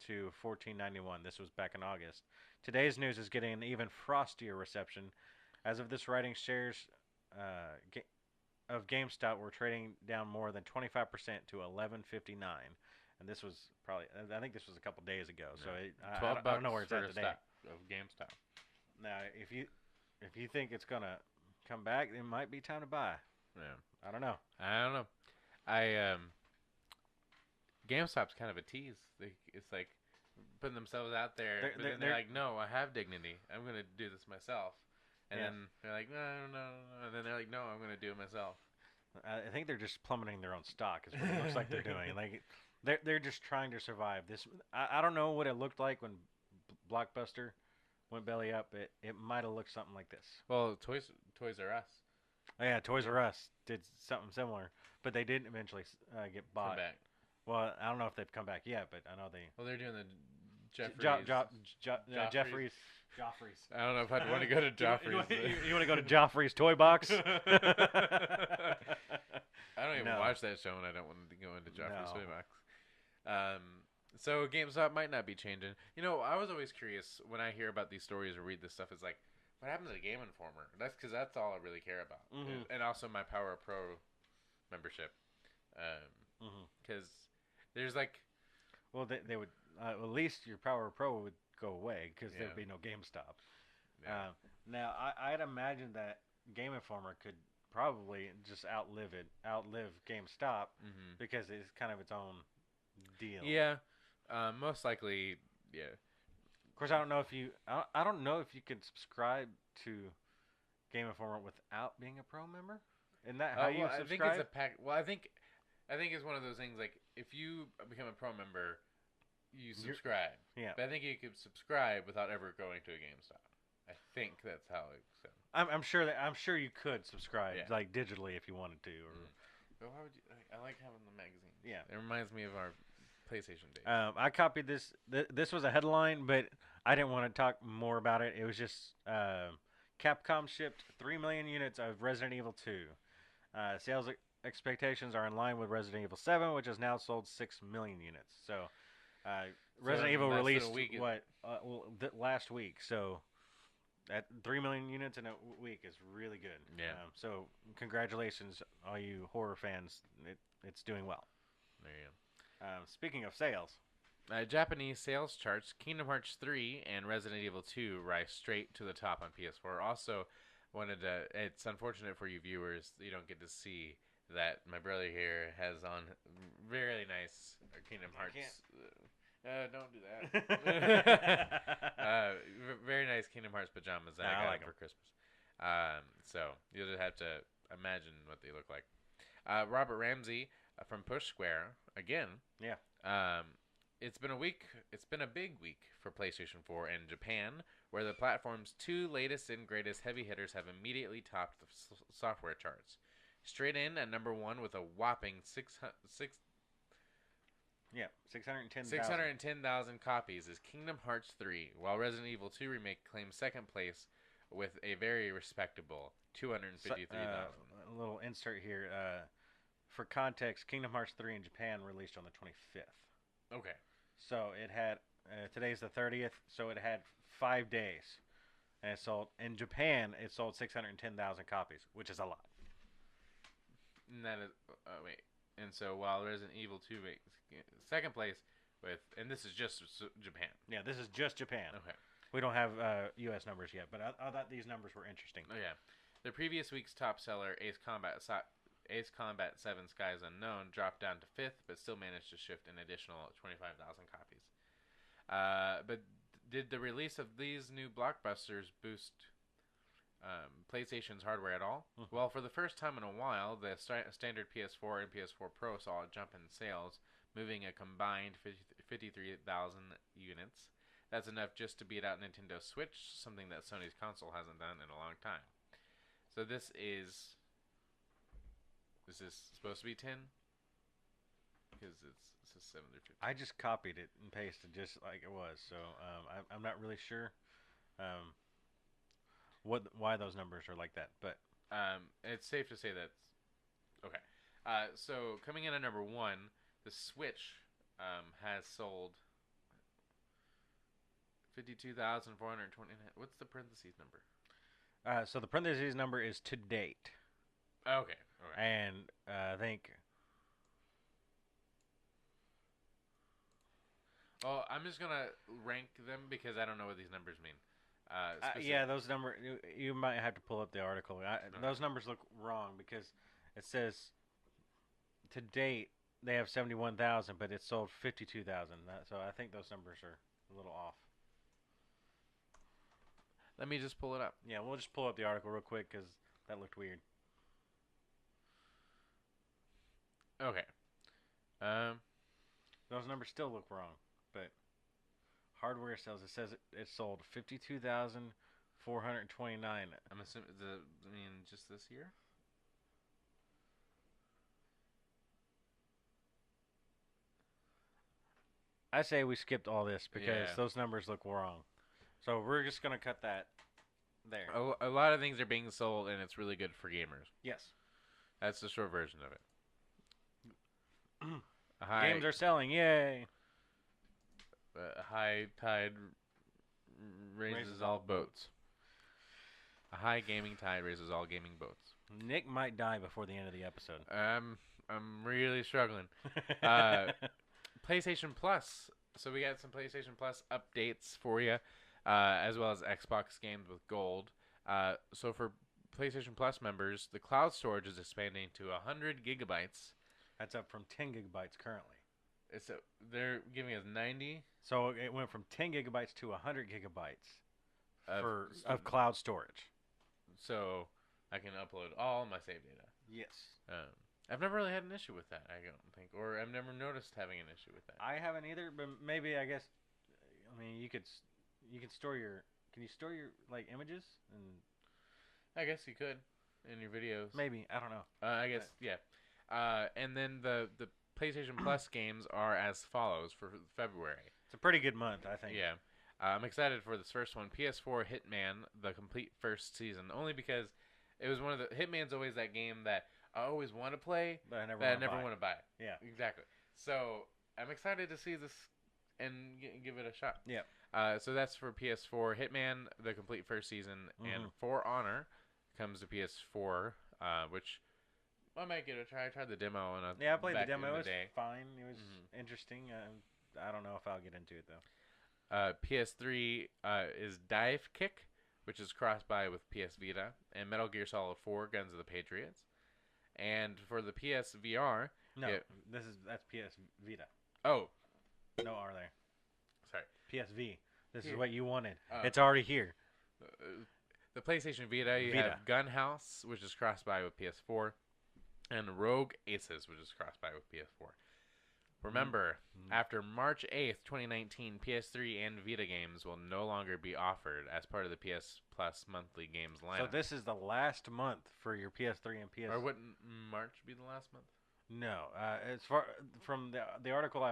to $14.91. This was back in August. Today's news is getting an even frostier reception. As of this writing, shares of GameStop were trading down more than 25% to $11.59. And this was I think this was a couple days ago. So I don't know where it's at today. Of GameStop. Now, if you think it's gonna come back, it might be time to buy. Yeah. I don't know. GameStop's kind of a tease. It's like putting themselves out there, but then they're like, no, I have dignity. I'm gonna do this myself. And then they're like, no. And then they're like, no, I'm gonna do it myself. I think they're just plummeting their own stock. Is what it looks like they're doing. Like. They're just trying to survive. I don't know what it looked like when Blockbuster went belly up. It might have looked something like this. Well, Toys R Us. Oh, yeah, Toys R Us did something similar, but they did eventually get bought. Come back. Well, I don't know if they've come back yet, but I know they. Well, they're doing the Jeffrey's. I don't know if I'd want to go to Joffrey's. You want to go to Joffrey's Toy Box? I don't even watch that show, and I don't want to go into Joffrey's Toy Box. So GameStop might not be changing. You know, I was always curious when I hear about these stories or read this stuff. Is like, what happened to the Game Informer? That's because that's all I really care about, and also my Power Pro membership. Because there's like, well, they would at least your Power Pro would go away because there'd be no GameStop. Yeah. Now I'd imagine that Game Informer could probably just outlive GameStop because it's kind of its own deal. Yeah, most likely. Yeah. Of course, I don't know if you can subscribe to Game Informer without being a pro member. Isn't that how you subscribe? I think it's a pack. Well, I think it's one of those things. Like if you become a pro member, you subscribe. Yeah. But I think you could subscribe without ever going to a GameStop. I think that's how it sounds. I'm sure you could subscribe like digitally if you wanted to. Or but why would you? I like having the magazine. Yeah. It reminds me of our PlayStation days. I copied this. This was a headline, but I didn't want to talk more about it. It was just Capcom shipped 3 million units of Resident Evil 2. Sales expectations are in line with Resident Evil 7, which has now sold 6 million units. So Resident Evil released last week. So at 3 million units in a week is really good. Yeah. So congratulations, all you horror fans. It's doing well. There you go. Speaking of sales. Japanese sales charts, Kingdom Hearts 3 and Resident Evil 2 rise straight to the top on PS4. Also, it's unfortunate for you viewers that you don't get to see that my brother here has on very nice Kingdom Hearts. Don't do that. Very nice Kingdom Hearts pajamas that I got like him for Christmas. So you'll just have to imagine what they look like. Robert Ramsey from Push Square again. Yeah. It's been a week. It's been a big week for PlayStation 4 in Japan, where the platform's two latest and greatest heavy hitters have immediately topped the software charts. Straight in at number one with a whopping 610,000 copies is Kingdom Hearts 3, while Resident Evil 2 Remake claims second place with a very respectable 253,000. A little insert here. For context, Kingdom Hearts 3 in Japan released on the 25th. Okay. So it had, today's the 30th, so it had 5 days. And it sold, in Japan, it sold 610,000 copies, which is a lot. And that is, wait. And so while Resident Evil 2 makes second place with, and this is just Japan. Yeah, this is just Japan. Okay. We don't have U.S. numbers yet, but I thought these numbers were interesting. Oh, yeah. The previous week's top seller, Ace Combat 7 Skies Unknown, dropped down to 5th, but still managed to shift an additional 25,000 copies. But did the release of these new blockbusters boost PlayStation's hardware at all? Mm-hmm. Well, for the first time in a while, the standard PS4 and PS4 Pro saw a jump in sales, moving a combined 53,000 units. That's enough just to beat out Nintendo Switch, something that Sony's console hasn't done in a long time. So this is supposed to be 10? Because it says 7 or 50. I just copied it and pasted just like it was, so I'm not really sure why those numbers are like that, but it's safe to say that's okay. So coming in at number 1, the Switch has sold 52,429. What's the parentheses number? So the parentheses number is to date. Okay. And I think. Well, I'm just gonna rank them because I don't know what these numbers mean. Yeah, those numbers. You might have to pull up the article. Those numbers look wrong because it says to date they have 71,000, but it sold 52,000. So I think those numbers are a little off. Let me just pull it up. Yeah, we'll just pull up the article real quick because that looked weird. Okay. Those numbers still look wrong, but hardware sales, it says it sold 52,429. I'm assuming just this year? I say we skipped all this because those numbers look wrong. So we're just going to cut that there. A lot of things are being sold, and it's really good for gamers. Yes. That's the short version of it. Games are selling, yay! High tide raises all boats. A high gaming tide raises all gaming boats. Nick might die before the end of the episode. I'm really struggling. PlayStation Plus. So we got some PlayStation Plus updates for you, as well as Xbox games with gold. So for PlayStation Plus members, the cloud storage is expanding to 100 gigabytes. That's up from 10 gigabytes currently. They're giving us 90. So it went from 10 gigabytes to 100 gigabytes of cloud storage. So I can upload all my save data. Yes. I've never really had an issue with that, I don't think. Or I've never noticed having an issue with that. I haven't either, but maybe, I guess, you can store your, can you store your, images? And I guess you could in your videos. Maybe, I don't know. I guess, yeah. And then the PlayStation Plus games are as follows for February. It's a pretty good month, I think. Yeah. I'm excited for this first one. PS4 Hitman, the complete first season. Only because it was one of the... Hitman's always that game that I always want to play, but I never want to buy. Yeah. Exactly. So I'm excited to see this and give it a shot. Yeah. So that's for PS4 Hitman, the complete first season. Mm-hmm. And For Honor comes to PS4, which... I might give it a try. I tried the demo. I played the demo. It was fine. It was interesting. I don't know if I'll get into it, though. PS3 is Dive Kick, which is cross-buy with PS Vita, and Metal Gear Solid 4, Guns of the Patriots. And for the PSVR, No, that's PS Vita. oh, No R there. sorry, PSV. This Here. is what you wanted. Oh. It's already here. The PlayStation Vita, you Vita. have Gunhouse, which is cross-buy with PS4, and Rogue Aces, which is cross-buy with PS4. Remember, after March 8th, 2019, PS3 and Vita games will no longer be offered as part of the PS Plus monthly games lineup. So this is the last month for your PS3 and PS. Or wouldn't March be the last month? No, as far from the article,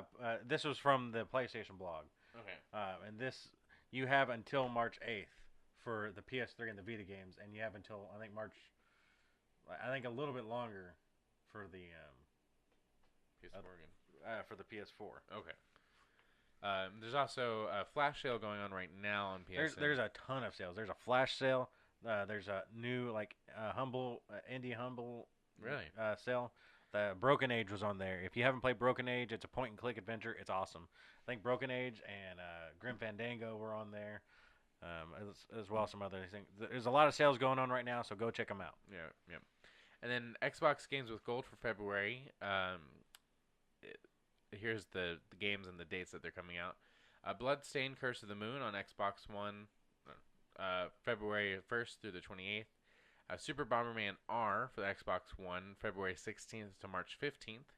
this was from the PlayStation blog. Okay. And this you have until March 8th for the PS3 and the Vita games, and you have until I think a little bit longer for the PS4 game. for the PS4. Okay. There's also a flash sale going on right now on PSN. There's a ton of sales. There's a flash sale. There's a new indie humble Really? sale. The Broken Age was on there. If you haven't played Broken Age, it's a point and click adventure. It's awesome. I think Broken Age and Grim Fandango were on there, as well as some other things. There's a lot of sales going on right now, so go check them out. Yeah. And then Xbox Games with Gold for February. Here's the games and the dates that they're coming out. Bloodstained Curse of the Moon on Xbox One, February 1st through the 28th. Super Bomberman R for the Xbox One, February 16th to March 15th.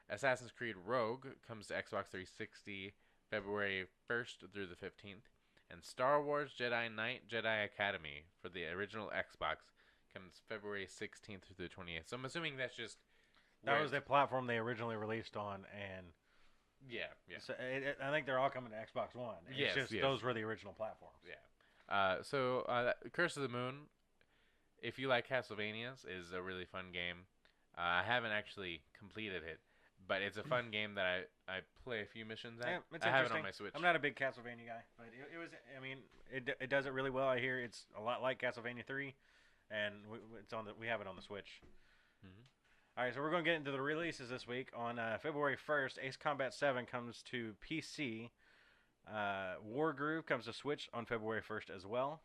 Assassin's Creed Rogue comes to Xbox 360, February 1st through the 15th. And Star Wars Jedi Knight Jedi Academy for the original Xbox comes February 16th through the 28th. So I'm assuming that's just... That was the platform they originally released on, and... Yeah. So I think they're all coming to Xbox One. It's just those were the original platforms. Yeah. So Curse of the Moon, if you like Castlevanias, is a really fun game. I haven't actually completed it, but it's a fun game that I play a few missions at. Yeah, it's I have it interesting. on my Switch. I'm not a big Castlevania guy, but it was. I mean, it does it really well. I hear it's a lot like Castlevania 3, and we have it on the Switch. Mm-hmm. All right, so we're going to get into the releases this week. On February 1st, Ace Combat 7 comes to PC. Wargroove comes to Switch on February 1st as well.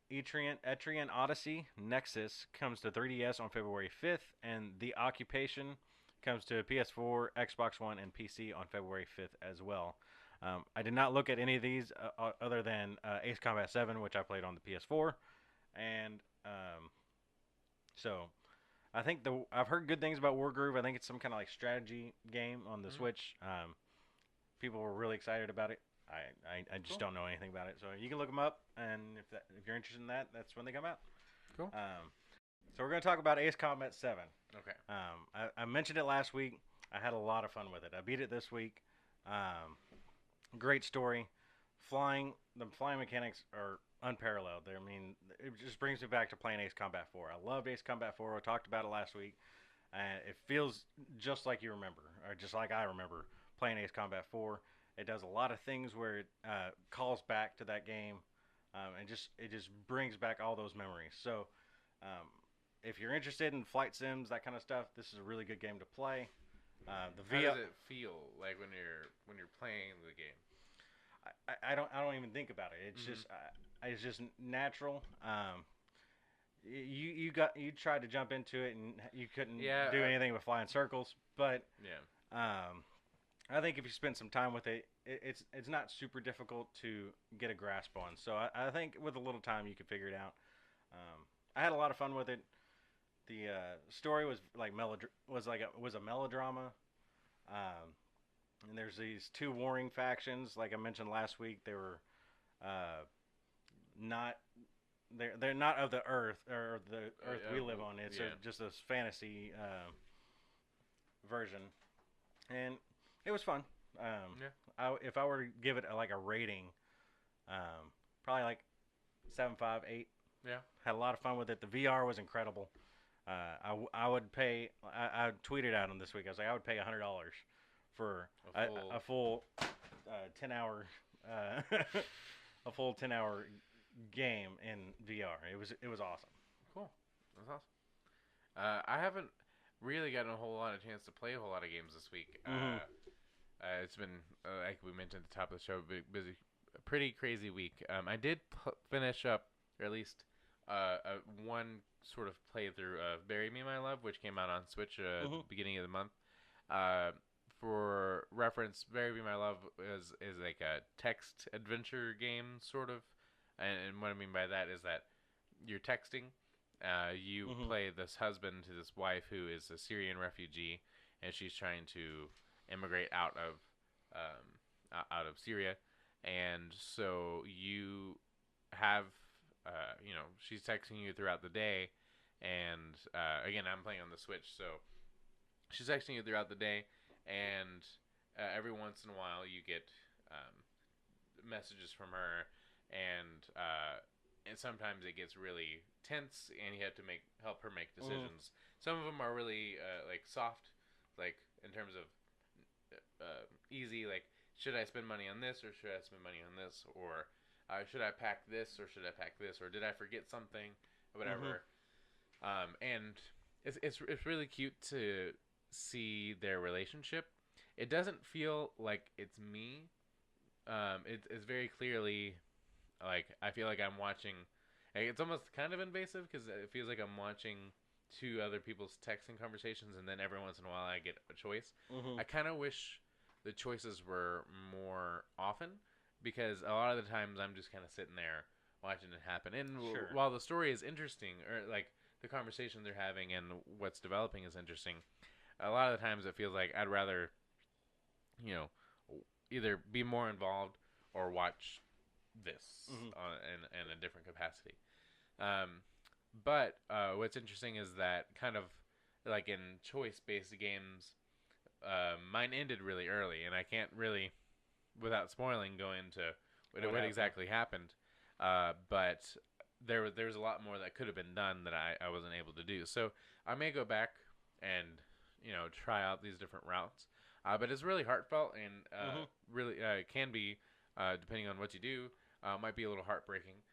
Etrian Odyssey Nexus comes to 3DS on February 5th, and The Occupation comes to PS4, Xbox One, and PC on February 5th as well. I did not look at any of these other than Ace Combat 7, which I played on the PS4, and so I think I've heard good things about Wargroove. I think it's some kind of like strategy game on the Switch. People were really excited about it. I just don't know anything about it, so you can look them up, and if you're interested in that, that's when they come out. Cool. So we're going to talk about Ace Combat 7. Okay. I mentioned it last week. I had a lot of fun with it. I beat it this week. Great story. The flying mechanics are unparalleled. I mean, it just brings me back to playing Ace Combat 4. I loved Ace Combat 4. We talked about it last week. And it feels just like you remember, or just like I remember playing Ace Combat 4. It does a lot of things where it calls back to that game, and it just brings back all those memories. So, if you're interested in flight sims, that kind of stuff, this is a really good game to play. How does it feel like when you're playing the game? I don't even think about it. It's just natural. You tried to jump into it and you couldn't do anything but fly in circles. But I think if you spend some time with it, it's not super difficult to get a grasp on. So I think with a little time you can figure it out. I had a lot of fun with it. The story was like was a melodrama. And there's these two warring factions, like I mentioned last week. They were they're not of the Earth or the Earth we live on. It's just this fantasy version, and it was fun. If I were to give it a rating, probably like 7.5, 8. Yeah, had a lot of fun with it. The VR was incredible. I would pay. I tweeted out on this week. I was like, I would pay $100 for a full 10-hour a full 10-hour game in VR. It was awesome. Cool. That's awesome. I haven't really gotten a whole lot of chance to play a whole lot of games this week. It's been like we mentioned at the top of the show, busy, a pretty crazy week. I did finish up, or at least one sort of playthrough of Bury Me My Love, which came out on Switch at the beginning of the month. Uh, for reference, Bury Me My Love is like a text adventure game, sort of. And what I mean by that is that you're texting. You play this husband to this wife who is a Syrian refugee, and she's trying to immigrate out of Syria, and so you have she's texting you throughout the day, and again I'm playing on the Switch, so she's texting you throughout the day, and every once in a while you get messages from her, and sometimes it gets really tense, and you have to help her make decisions. Some of them are really like soft, like in terms of easy, like should I spend money on this or should I spend money on this, or should I pack this or should I pack this, or did I forget something, or whatever. And it's really cute to see their relationship. It doesn't feel like it's me. It's very clearly like I feel like I'm watching. It's almost kind of invasive because it feels like I'm watching two other people's texting conversations, and then every once in a while I get a choice. I kind of wish the choices were more often, because a lot of the times I'm just kind of sitting there watching it happen. And while the story is interesting, or like the conversation they're having and what's developing is interesting, a lot of the times it feels like I'd rather, either be more involved or watch this in a different capacity. But what's interesting is that kind of like in choice-based games, mine ended really early, and I can't really, without spoiling, go into what exactly happened. But there's a lot more that could have been done that I wasn't able to do. So I may go back and try out these different routes. But it's really heartfelt, and really can be, depending on what you do, might be a little heartbreaking.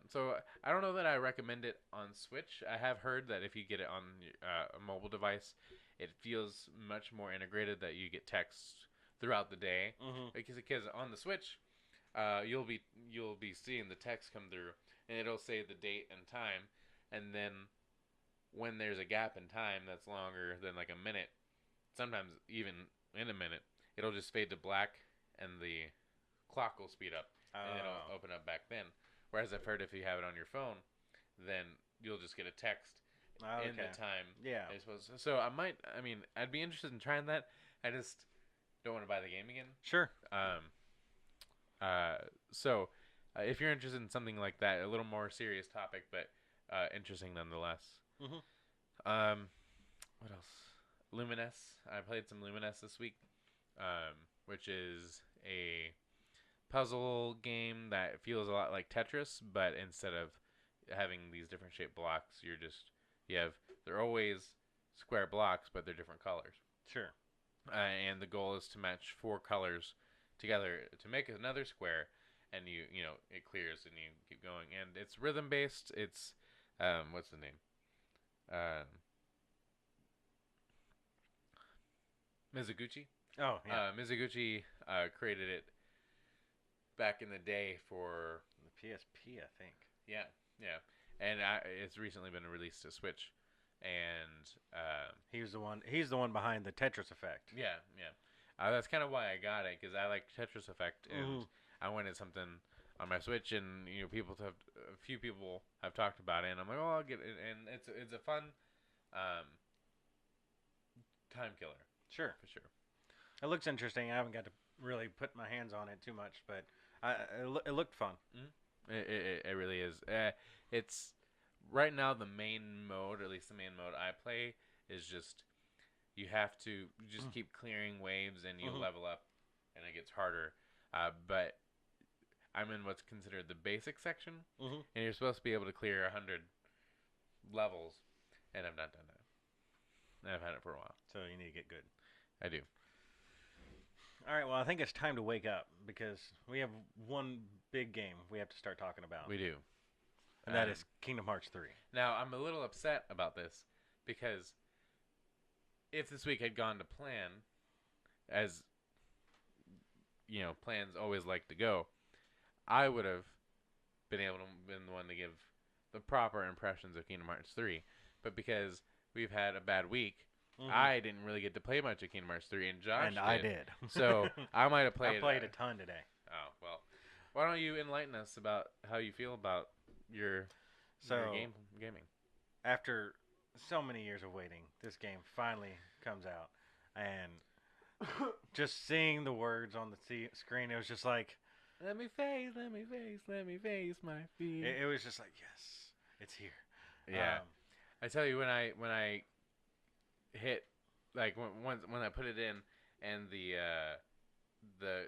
So I don't know that I recommend it on Switch. I have heard that if you get it on a mobile device, it feels much more integrated, that you get text throughout the day. Because on the Switch, you'll be seeing the text come through, and it'll say the date and time, and then when there's a gap in time that's longer than like a minute, sometimes even in a minute, it'll just fade to black, and the clock will speed up, and it'll open up back then. Whereas I've heard if you have it on your phone, then you'll just get a text in the time. Yeah. So I'd be interested in trying that. I just don't want to buy the game again. Sure. So if you're interested in something like that, a little more serious topic, but interesting nonetheless. What else? Luminous. I played some Luminous this week, which is a puzzle game that feels a lot like Tetris, but instead of having these different shaped blocks, they're always square blocks, but they're different colors. Sure. And the goal is to match 4 colors together to make another square, and it clears and you keep going. And it's rhythm based. It's what's the name? Mizuguchi. Oh, yeah. Mizuguchi created it back in the day for the PSP, I think. Yeah. And it's recently been released to Switch, and he's the one behind the Tetris Effect. Yeah. That's kind of why I got it, because I like Tetris Effect, and I wanted something on my Switch, and a few people have talked about it, and I'm like, oh, I'll get it, and it's a fun time killer. Sure, for sure. It looks interesting. I haven't got to really put my hands on it too much, but it looked fun. It really is. It's right now the main mode, or at least the main mode I play, is just you have to just keep clearing waves, and you level up, and it gets harder. But I'm in what's considered the basic section, and you're supposed to be able to clear 100 levels, and I've not done that. I've had it for a while. So you need to get good. I do. All right, well, I think it's time to wake up, because we have one big game we have to start talking about. We do. And that is Kingdom Hearts 3. Now, I'm a little upset about this, because if this week had gone to plan, as plans always like to go, I would have been the one to give the proper impressions of Kingdom Hearts 3, but because we've had a bad week, I didn't really get to play much of Kingdom Hearts 3, and Josh And I did. So I might have played. I played a ton today. Oh well, why don't you enlighten us about how you feel about your gaming? After so many years of waiting, this game finally comes out, and just seeing the words on the screen, it was just like, let me face my fear. It was just like, yes, it's here. Yeah, I tell you, when I hit, like when I put it in, and the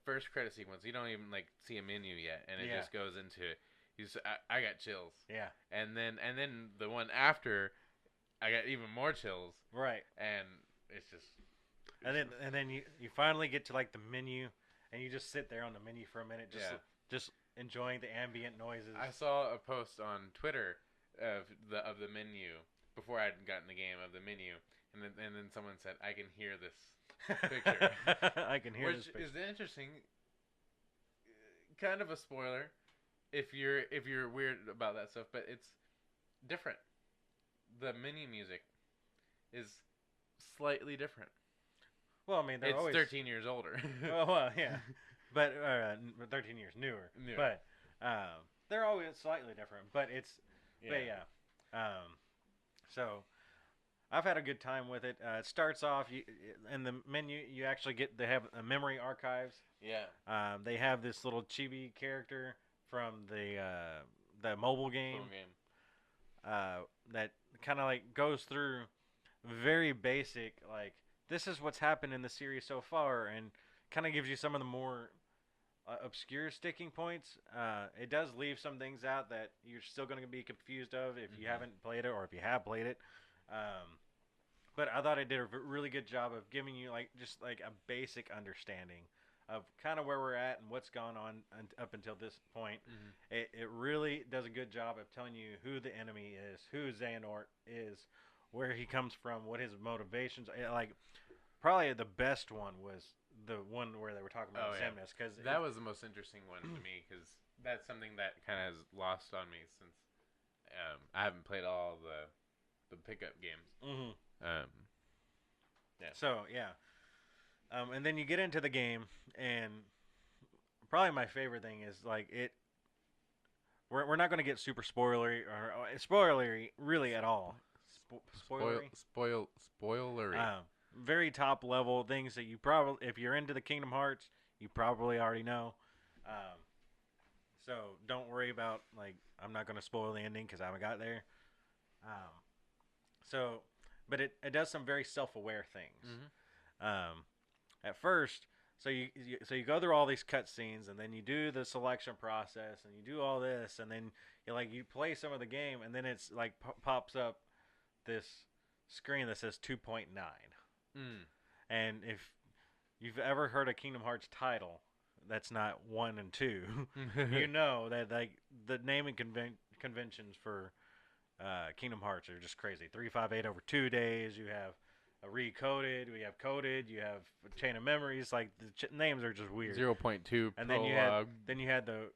first credit sequence, you don't even like see a menu yet, and it just goes into it. I got chills. Yeah. And then the one after, I got even more chills. Right. And it's just. And then you finally get to like the menu, and you just sit there on the menu for a minute, just enjoying the ambient noises. I saw a post on Twitter of the menu before I had gotten the game, of the menu, and then someone said, "I can hear this picture." I can hear this picture. Which is interesting. Kind of a spoiler. If you're weird about that stuff, but it's different. The menu music is slightly different. Well, I mean, it's always 13 years older. well, yeah, but 13 years newer. But they're always slightly different. But it's so I've had a good time with it. It starts off in the menu. You actually they have memory archives. Yeah. They have this little chibi character from the mobile game. That kind of like goes through very basic, like, this is what's happened in the series so far, and kind of gives you some of the more obscure sticking points. It does leave some things out that you're still going to be confused of if you haven't played it, or if you have played it. But I thought it did a really good job of giving you just a basic understanding of kind of where we're at and what's gone on up until this point. It really does a good job of telling you who the enemy is, who Xehanort is, where he comes from, what his motivations are. Like, probably the best one was the one where they were talking about Xemnas, because that was the most interesting one to me, because that's something that kind of has lost on me since I haven't played all the pickup games. So yeah. And then you get into the game, and probably my favorite thing is we're not going to get super spoilery or spoilery really at all. Spoilery. Very top level things that you probably, if you're into the Kingdom Hearts, you probably already know. So don't worry about I'm not going to spoil the ending because I haven't got there. But it does some very self-aware things. At first, so you go through all these cutscenes, and then you do the selection process, and you do all this, and then you play some of the game, and then it's pops up this screen that says 2.9. And if you've ever heard a Kingdom Hearts title that's not 1 and 2, you know that the naming conventions for Kingdom Hearts are just crazy. 358 over 2 days. You have a recoded. We have coded. You have a chain of memories. Like, the names are just weird. 0.2 and prologue. then you had the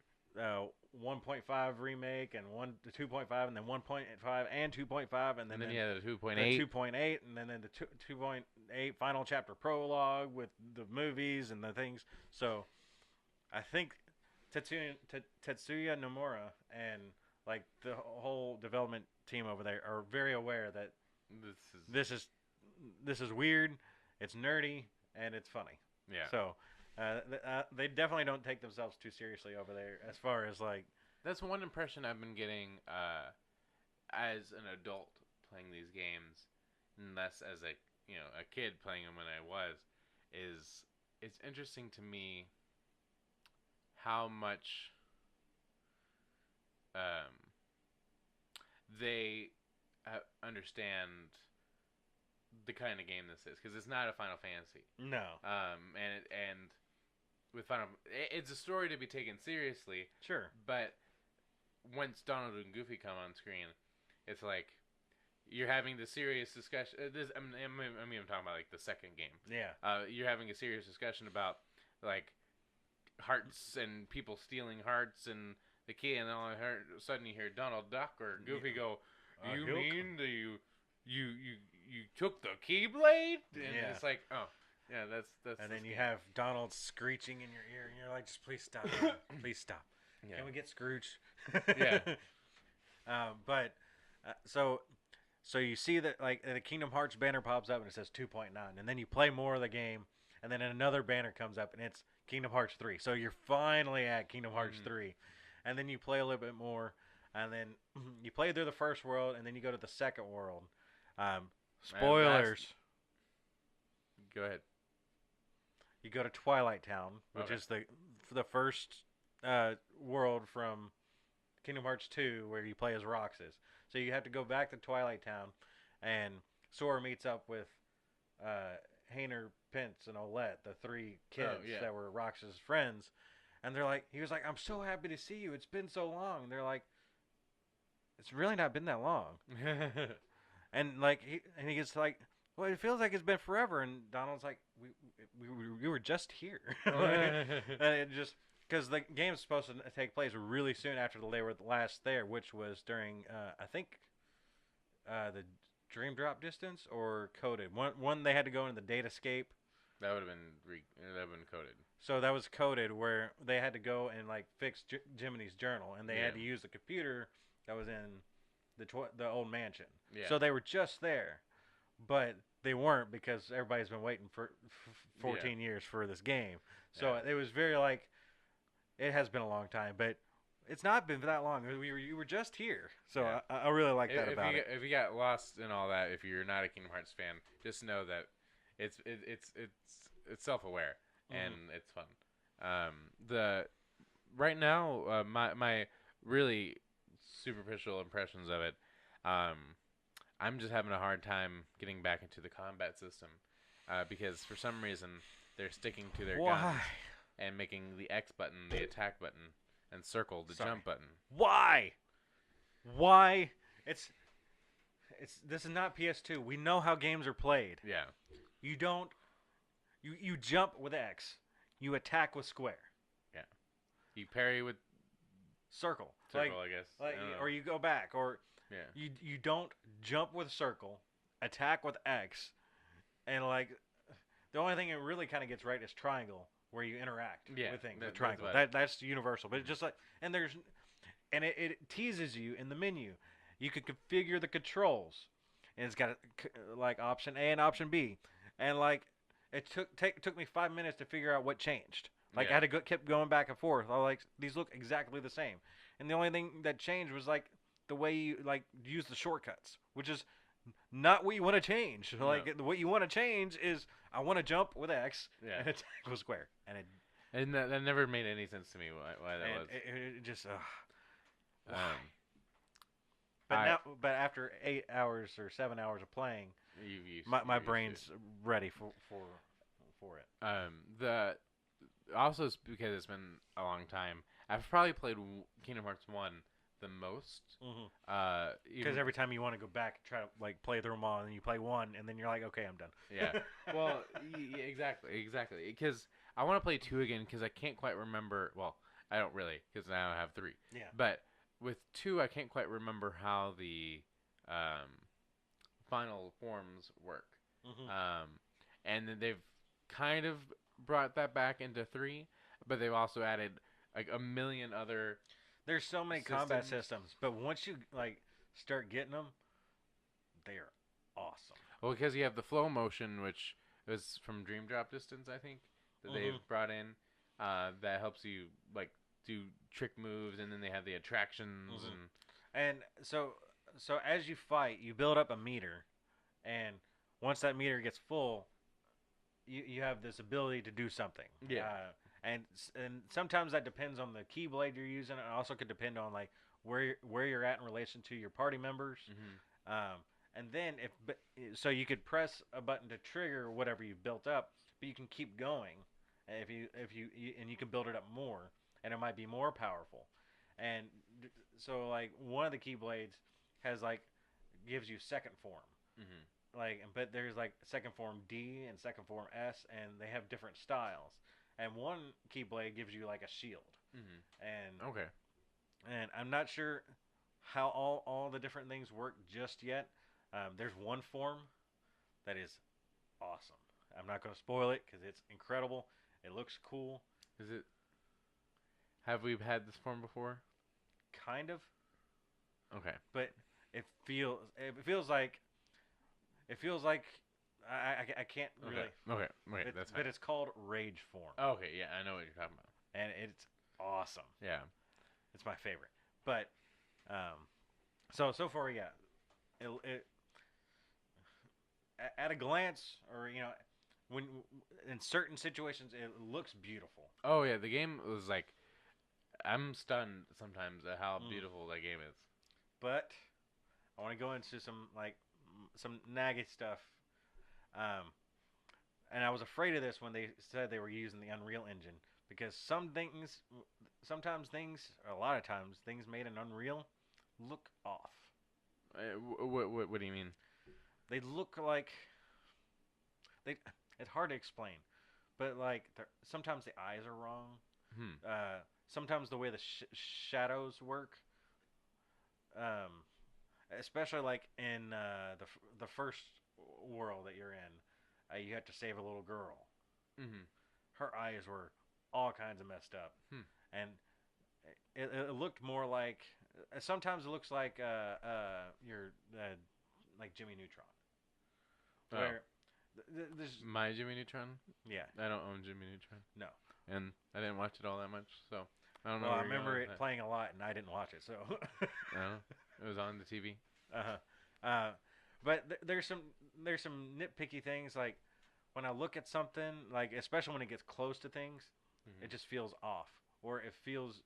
1.5 remake, and 2.5, and then 1.5 and 2.5, and then you had the 2.8, 2.8, and then the 2.8 final chapter prologue with the movies and the things. So I think Tetsuya Nomura and the whole development team over there are very aware that this is weird, it's nerdy, and it's funny. Yeah. So they definitely don't take themselves too seriously over there as far as That's one impression I've been getting as an adult playing these games, and less as a kid playing them when I was. It's interesting to me how much they understand the kind of game this is, because it's not a Final Fantasy. No. And with Final, it's a story to be taken seriously. Sure. But once Donald and Goofy come on screen, it's like you're having the serious discussion. I'm even talking about the second game. Yeah. You're having a serious discussion about hearts and people stealing hearts and the key, and then all of a sudden you hear Donald Duck or Goofy go, "You Hilk. mean that you took the Keyblade?" And Yeah. it's like, oh, yeah, that's. And then you game. have Donald screeching in your ear, and you're like, just please stop. Man. Please stop. Yeah. Can we get Scrooge? Yeah. But so you see that like the Kingdom Hearts banner pops up and it says 2.9, and then you play more of the game, and then another banner comes up and it's Kingdom Hearts 3. So you're finally at Kingdom Hearts 3, and then you play a little bit more, and then you play through the first world, and then you go to the second world. Spoilers. Go ahead. You go to Twilight Town, which is the first world from Kingdom Hearts 2 where you play as Roxas. So you have to go back to Twilight Town, and Sora meets up with Hayner, Pence, and Olette, the three kids that were Roxas' friends. And he was like, I'm so happy to see you. It's been so long. And they're like, it's really not been that long. And he gets like, well, it feels like it's been forever. And Donald's like, we were just here. And it just, because the game's supposed to take place really soon after they were last there, which was during, I think, the Dream Drop Distance or Coded. One they had to go into the Datascape. That would have been Coded. So that was Coded, where they had to go and fix Jiminy's journal, and they had to use the computer that was in the old mansion. Yeah. So they were just there, but they weren't because everybody's been waiting for 14 years for this game. So it was very it has been a long time, but it's not been that long. You were just here, so I really like that about it. If you got lost in all that, if you're not a Kingdom Hearts fan, just know that it's self-aware and it's fun. Right now, my really superficial impressions of it, I'm just having a hard time getting back into the combat system because for some reason they're sticking to their guns and making the X button the attack button and circle the jump button. Why? This is not PS2. We know how games are played. Yeah. You don't. You jump with X. You attack with square. Yeah. You parry with circle. I guess. Or you go back. Or you don't jump with circle, attack with X, and the only thing it really kind of gets right is triangle, where you interact with things. With triangle. That's universal. But it's just it teases you in the menu. You can configure the controls, and it's got option A and option B, and it took me 5 minutes to figure out what changed. I had to kept going back and forth. I was these look exactly the same, and the only thing that changed was the way you use the shortcuts, which is not what you want to change. No. What you want to change is I want to jump with X and attack with square, and that never made any sense to me why that was. It just But after 8 hours or 7 hours of playing, my brain's ready for it. Also because it's been a long time, I've probably played Kingdom Hearts 1 the most. Because every time you want to go back and try to play through them all, and you play one, and then you're like, okay, I'm done. Yeah. Well, exactly. Because I want to play 2 again because I can't quite remember. Well, I don't really because now I have 3. Yeah. But with 2, I can't quite remember how the final forms work. And then they've kind of brought that back into 3, but they've also added a million other. There's so many combat systems, but once you start getting them, they are awesome. Well, because you have the flow motion, which is from Dream Drop Distance, I think, that they've brought in, that helps you do trick moves, and then they have the attractions and so as you fight, you build up a meter, and once that meter gets full, you have this ability to do something. Yeah. And sometimes that depends on the keyblade you're using. It also could depend on where you're at in relation to your party members. And then so you could press a button to trigger whatever you've built up, but you can keep going if you can build it up more, and it might be more powerful. And so one of the keyblades has gives you second form. But there's second form D and second form S, and they have different styles. And one keyblade gives you a shield. and I'm not sure how all the different things work just yet. There's one form that is awesome. I'm not going to spoil it because it's incredible. It looks cool. Is it? Have we had this form before? Kind of. Okay. But it feels I can't really. Okay. That's fine. But it's called Rage Form. Okay. Yeah, I know what you're talking about. And it's awesome. Yeah. It's my favorite. But so far, yeah. It at a glance, or when in certain situations, it looks beautiful. Oh yeah, the game was like, I'm stunned sometimes at how beautiful that game is. But I want to go into some naggy stuff. And I was afraid of this when they said they were using the Unreal Engine, because sometimes things, or a lot of times, things made in Unreal look off. What do you mean? They look like it's hard to explain, but like sometimes the eyes are wrong. Sometimes the way the shadows work, especially like in the first world that you're in, you had to save a little girl. Her eyes were all kinds of messed up, and it looked more like. Sometimes it looks like you're like Jimmy Neutron. Where there's my Jimmy Neutron? Yeah. I don't own Jimmy Neutron. No. And I didn't watch it all that much, so I don't know. Well, I remember it playing a lot, and I didn't watch it, so. It was on the TV. But there's some nitpicky things, like when I look at something, like especially when it gets close to things, it just feels off, or it feels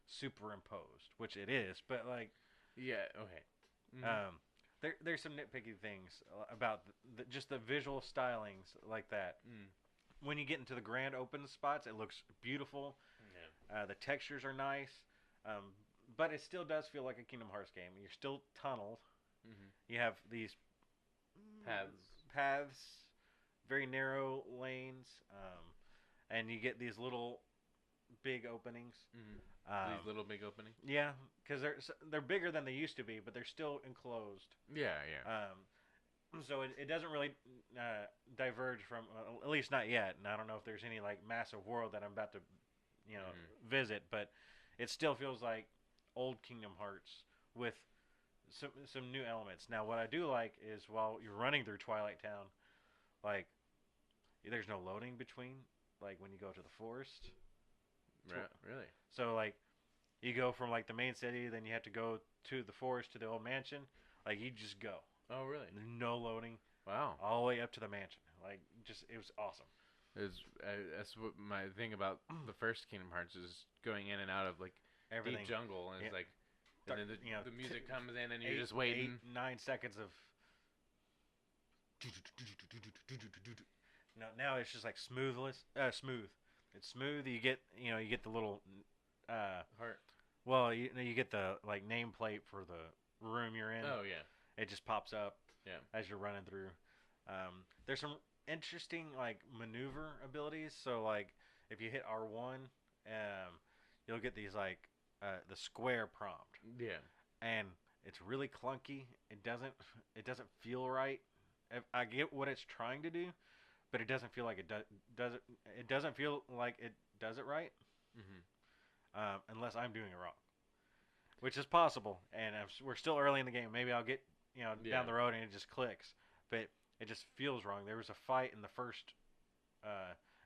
superimposed, which it is, but like. Yeah. Okay. There's some nitpicky things about just the visual stylings like that. When you get into the grand open spots, it looks beautiful. Yeah. The textures are nice, but it still does feel like a Kingdom Hearts game. You're still tunneled. You have these paths, very narrow lanes, and you get these little big openings. These little big openings. Yeah, because they're bigger than they used to be, but they're still enclosed. Yeah. So it doesn't really diverge from, at least not yet. And I don't know if there's any like massive world that I'm about to, visit, but it still feels like old Kingdom Hearts with some new elements. Now, what I do like is while you're running through Twilight Town, like there's no loading between, like when you go to the forest. Really? So like, you go from like the main city, then you have to go to the forest to the old mansion. Like you just go. Oh really? No loading. Wow. All the way up to the mansion. Like it was awesome. That's what my thing about the first Kingdom Hearts is, going in and out of like everything. Deep jungle, and it's like, and then the music comes in and you're just waiting. 9 seconds of. Now it's just like smooth. It's smooth. You get the little heart. Well, you get the like nameplate for the room you're in. Oh yeah. It just pops up. Yeah. As you're running through. There's some interesting like maneuver abilities. So like if you hit R1, you'll get these like the square prompt. Yeah. And it's really clunky. It doesn't feel right. I get what it's trying to do, but it doesn't feel like it does it. It doesn't feel like it does it right. Unless I'm doing it wrong, which is possible. And we're still early in the game. Maybe I'll get down the road and it just clicks, but it just feels wrong. There was a fight in the first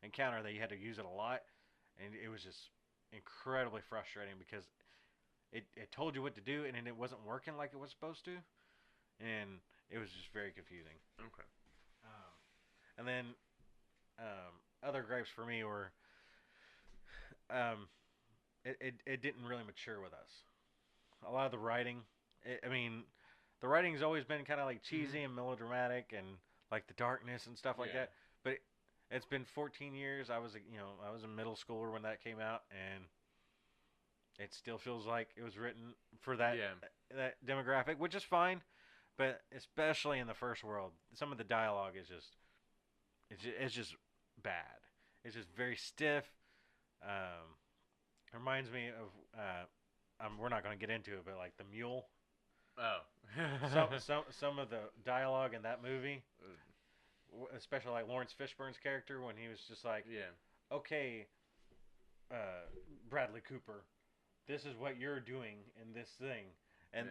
encounter that you had to use it a lot, and it was just incredibly frustrating because it told you what to do and then it wasn't working like it was supposed to, and it was just very confusing. Okay. And then other gripes for me were it didn't really mature with us. A lot of the writing, the writing's always been kind of like cheesy and melodramatic and like the darkness and stuff like that. But it's been 14 years. I was a middle schooler when that came out, and it still feels like it was written for that demographic, which is fine. But especially in the first world, some of the dialogue is it's just bad. It's just very stiff. Reminds me of we're not going to get into it, but like the mule. Oh. Some of the dialogue in that movie, especially like Lawrence Fishburne's character when he was just like, Yeah. okay, Bradley Cooper, this is what you're doing in this thing, and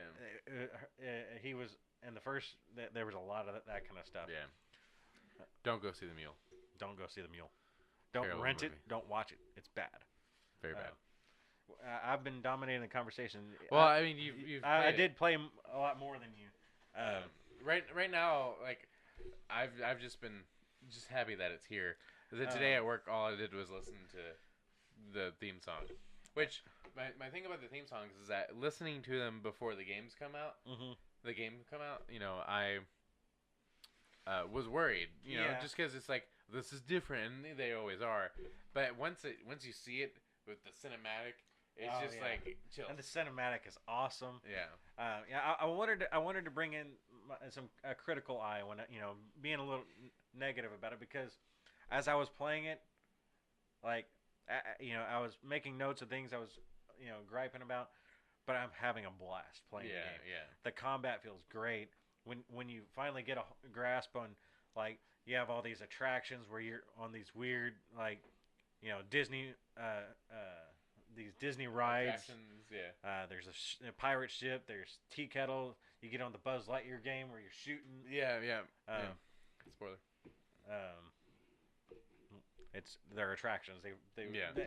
he was in the first. There was a lot of that kind of stuff. Yeah. Don't go see the mule. Don't go see the mule. Don't Terrible rent movie. it. Don't watch it. It's bad. Very bad. I've been dominating the conversation. Well, I mean, you've I did play a lot more than you. Right now, like I've just been happy that it's here. Today at work, all I did was listen to the theme song. Which my thing about the theme songs is that listening to them before the games come out, you know, I was worried, you know, just because it's like this is different, and they always are. But once you see it with the cinematic. It's like chill. And the cinematic is awesome. Yeah. I wanted to bring in some critical eye when being a little negative about it, because as I was playing it, like I was making notes of things I was griping about, but I'm having a blast playing the game. Yeah. The combat feels great when you finally get a grasp on, like, you have all these attractions where you're on these weird, like, Disney these Disney rides. Attractions, yeah. There's a pirate ship. There's Tea Kettle. You get on the Buzz Lightyear game where you're shooting. Yeah. Spoiler. It's their attractions.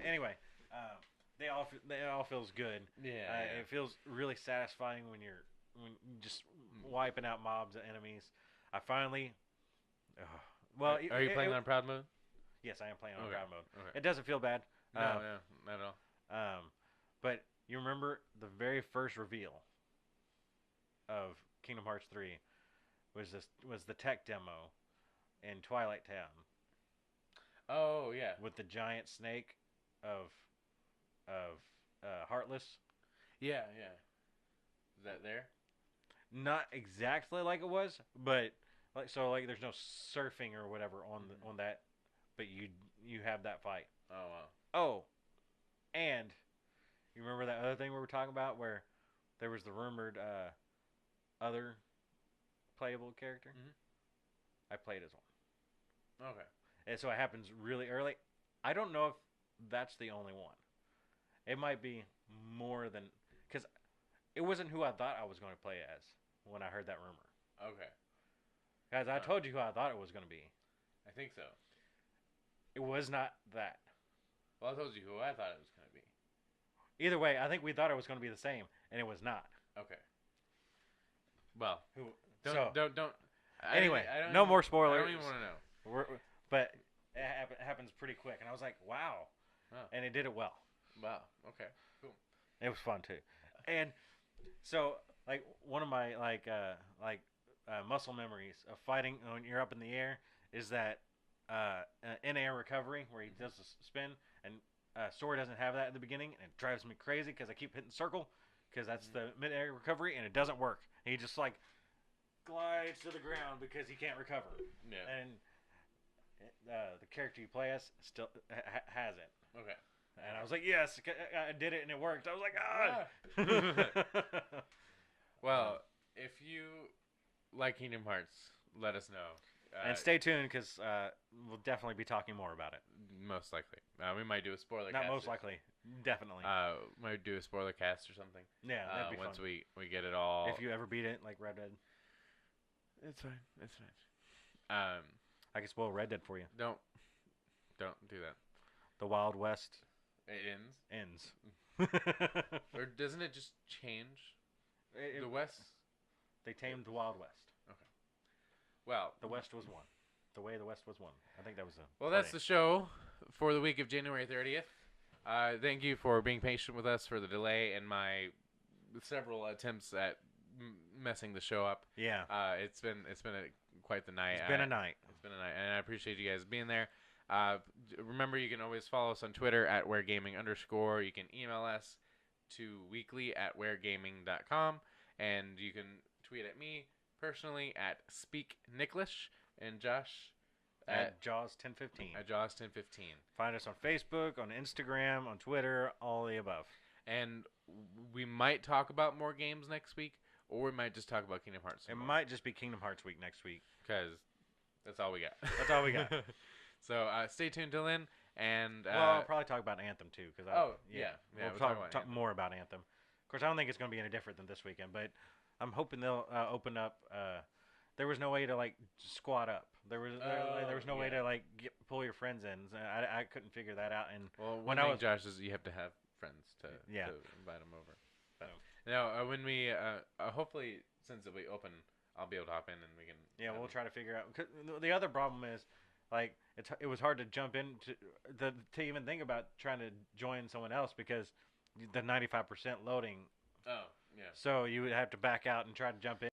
Anyway, they all feels good. Yeah. It feels really satisfying when you're just wiping out mobs and enemies. I finally. Are you playing on proud mode? Yes, I am playing on proud mode. Okay. It doesn't feel bad. No, not at all. But you remember the very first reveal of Kingdom Hearts 3 was the tech demo in Twilight Town. Oh yeah. With the giant snake of Heartless. Yeah. Is that there? Not exactly like it was, but like there's no surfing or whatever on that, but you have that fight. Oh wow. Oh, and you remember that other thing we were talking about where there was the rumored other playable character? Mm-hmm. I played as one. Okay. And so it happens really early. I don't know if that's the only one. It might be more than... Because it wasn't who I thought I was going to play as when I heard that rumor. Okay. Guys, I told you who I thought it was going to be. I think so. It was not that. Well, I told you who I thought it was going to be. Either way, I think we thought it was going to be the same, and it was not. Okay. Well, don't. Anyway, I don't no even, more spoilers. I don't even want to know. But it happens pretty quick, and I was like, wow. Oh. And it did it well. Wow. Okay. Cool. It was fun too. And so, like, one of my muscle memories of fighting when you're up in the air is that in-air recovery where he does the spin, and Sora doesn't have that at the beginning, and it drives me crazy because I keep hitting circle because that's the mid-air recovery, and it doesn't work. He just like glides to the ground because he can't recover. Yeah. And the character you play as still has it. Okay. And I was like, yes, I did it and it worked. I was like, ah. Well, if you like Kingdom Hearts, let us know. And stay tuned because we'll definitely be talking more about it. Most likely. We might do a spoiler Not cast. most likely. Definitely. Might do a spoiler cast or something. Yeah, that'd be once fun. we get it all. If you ever beat it, like Red Dead. It's fine. It's fine. I can spoil Red Dead for you. Don't do that. The Wild West It ends. Or doesn't it just change? The West? They tamed the Wild West. Okay. Well, the West was one. The way the West was one. I think that was a. Well, that's the show for the week of January 30th. Thank you for being patient with us for the delay and my several attempts at messing the show up. Yeah. It's been quite the night. It's been a night, and I appreciate you guys being there. Remember, you can always follow us on Twitter at @waregaming_. You can email us to weekly@waregaming.com, and you can tweet at me personally at speaknicklish. And Josh, at Jaws1015. At Jaws1015. Find us on Facebook, on Instagram, on Twitter, all the above. And we might talk about more games next week, or we might just talk about Kingdom Hearts. Might just be Kingdom Hearts week next week. Because that's all we got. That's all we got. So stay tuned till then. And I'll probably talk about Anthem too. We'll talk more about Anthem. Of course, I don't think it's going to be any different than this weekend, but I'm hoping they'll open up. There was no way to squat up. There was no way to pull your friends in. I couldn't figure that out. And one thing, Josh, is you have to have friends to invite them over. But now when we hopefully since it'll be open, I'll be able to hop in and we can. Yeah, we'll try to figure out. 'Cause the other problem is it was hard to jump into to even think about trying to join someone else because the 95% loading. Oh. Yeah. So you would have to back out and try to jump in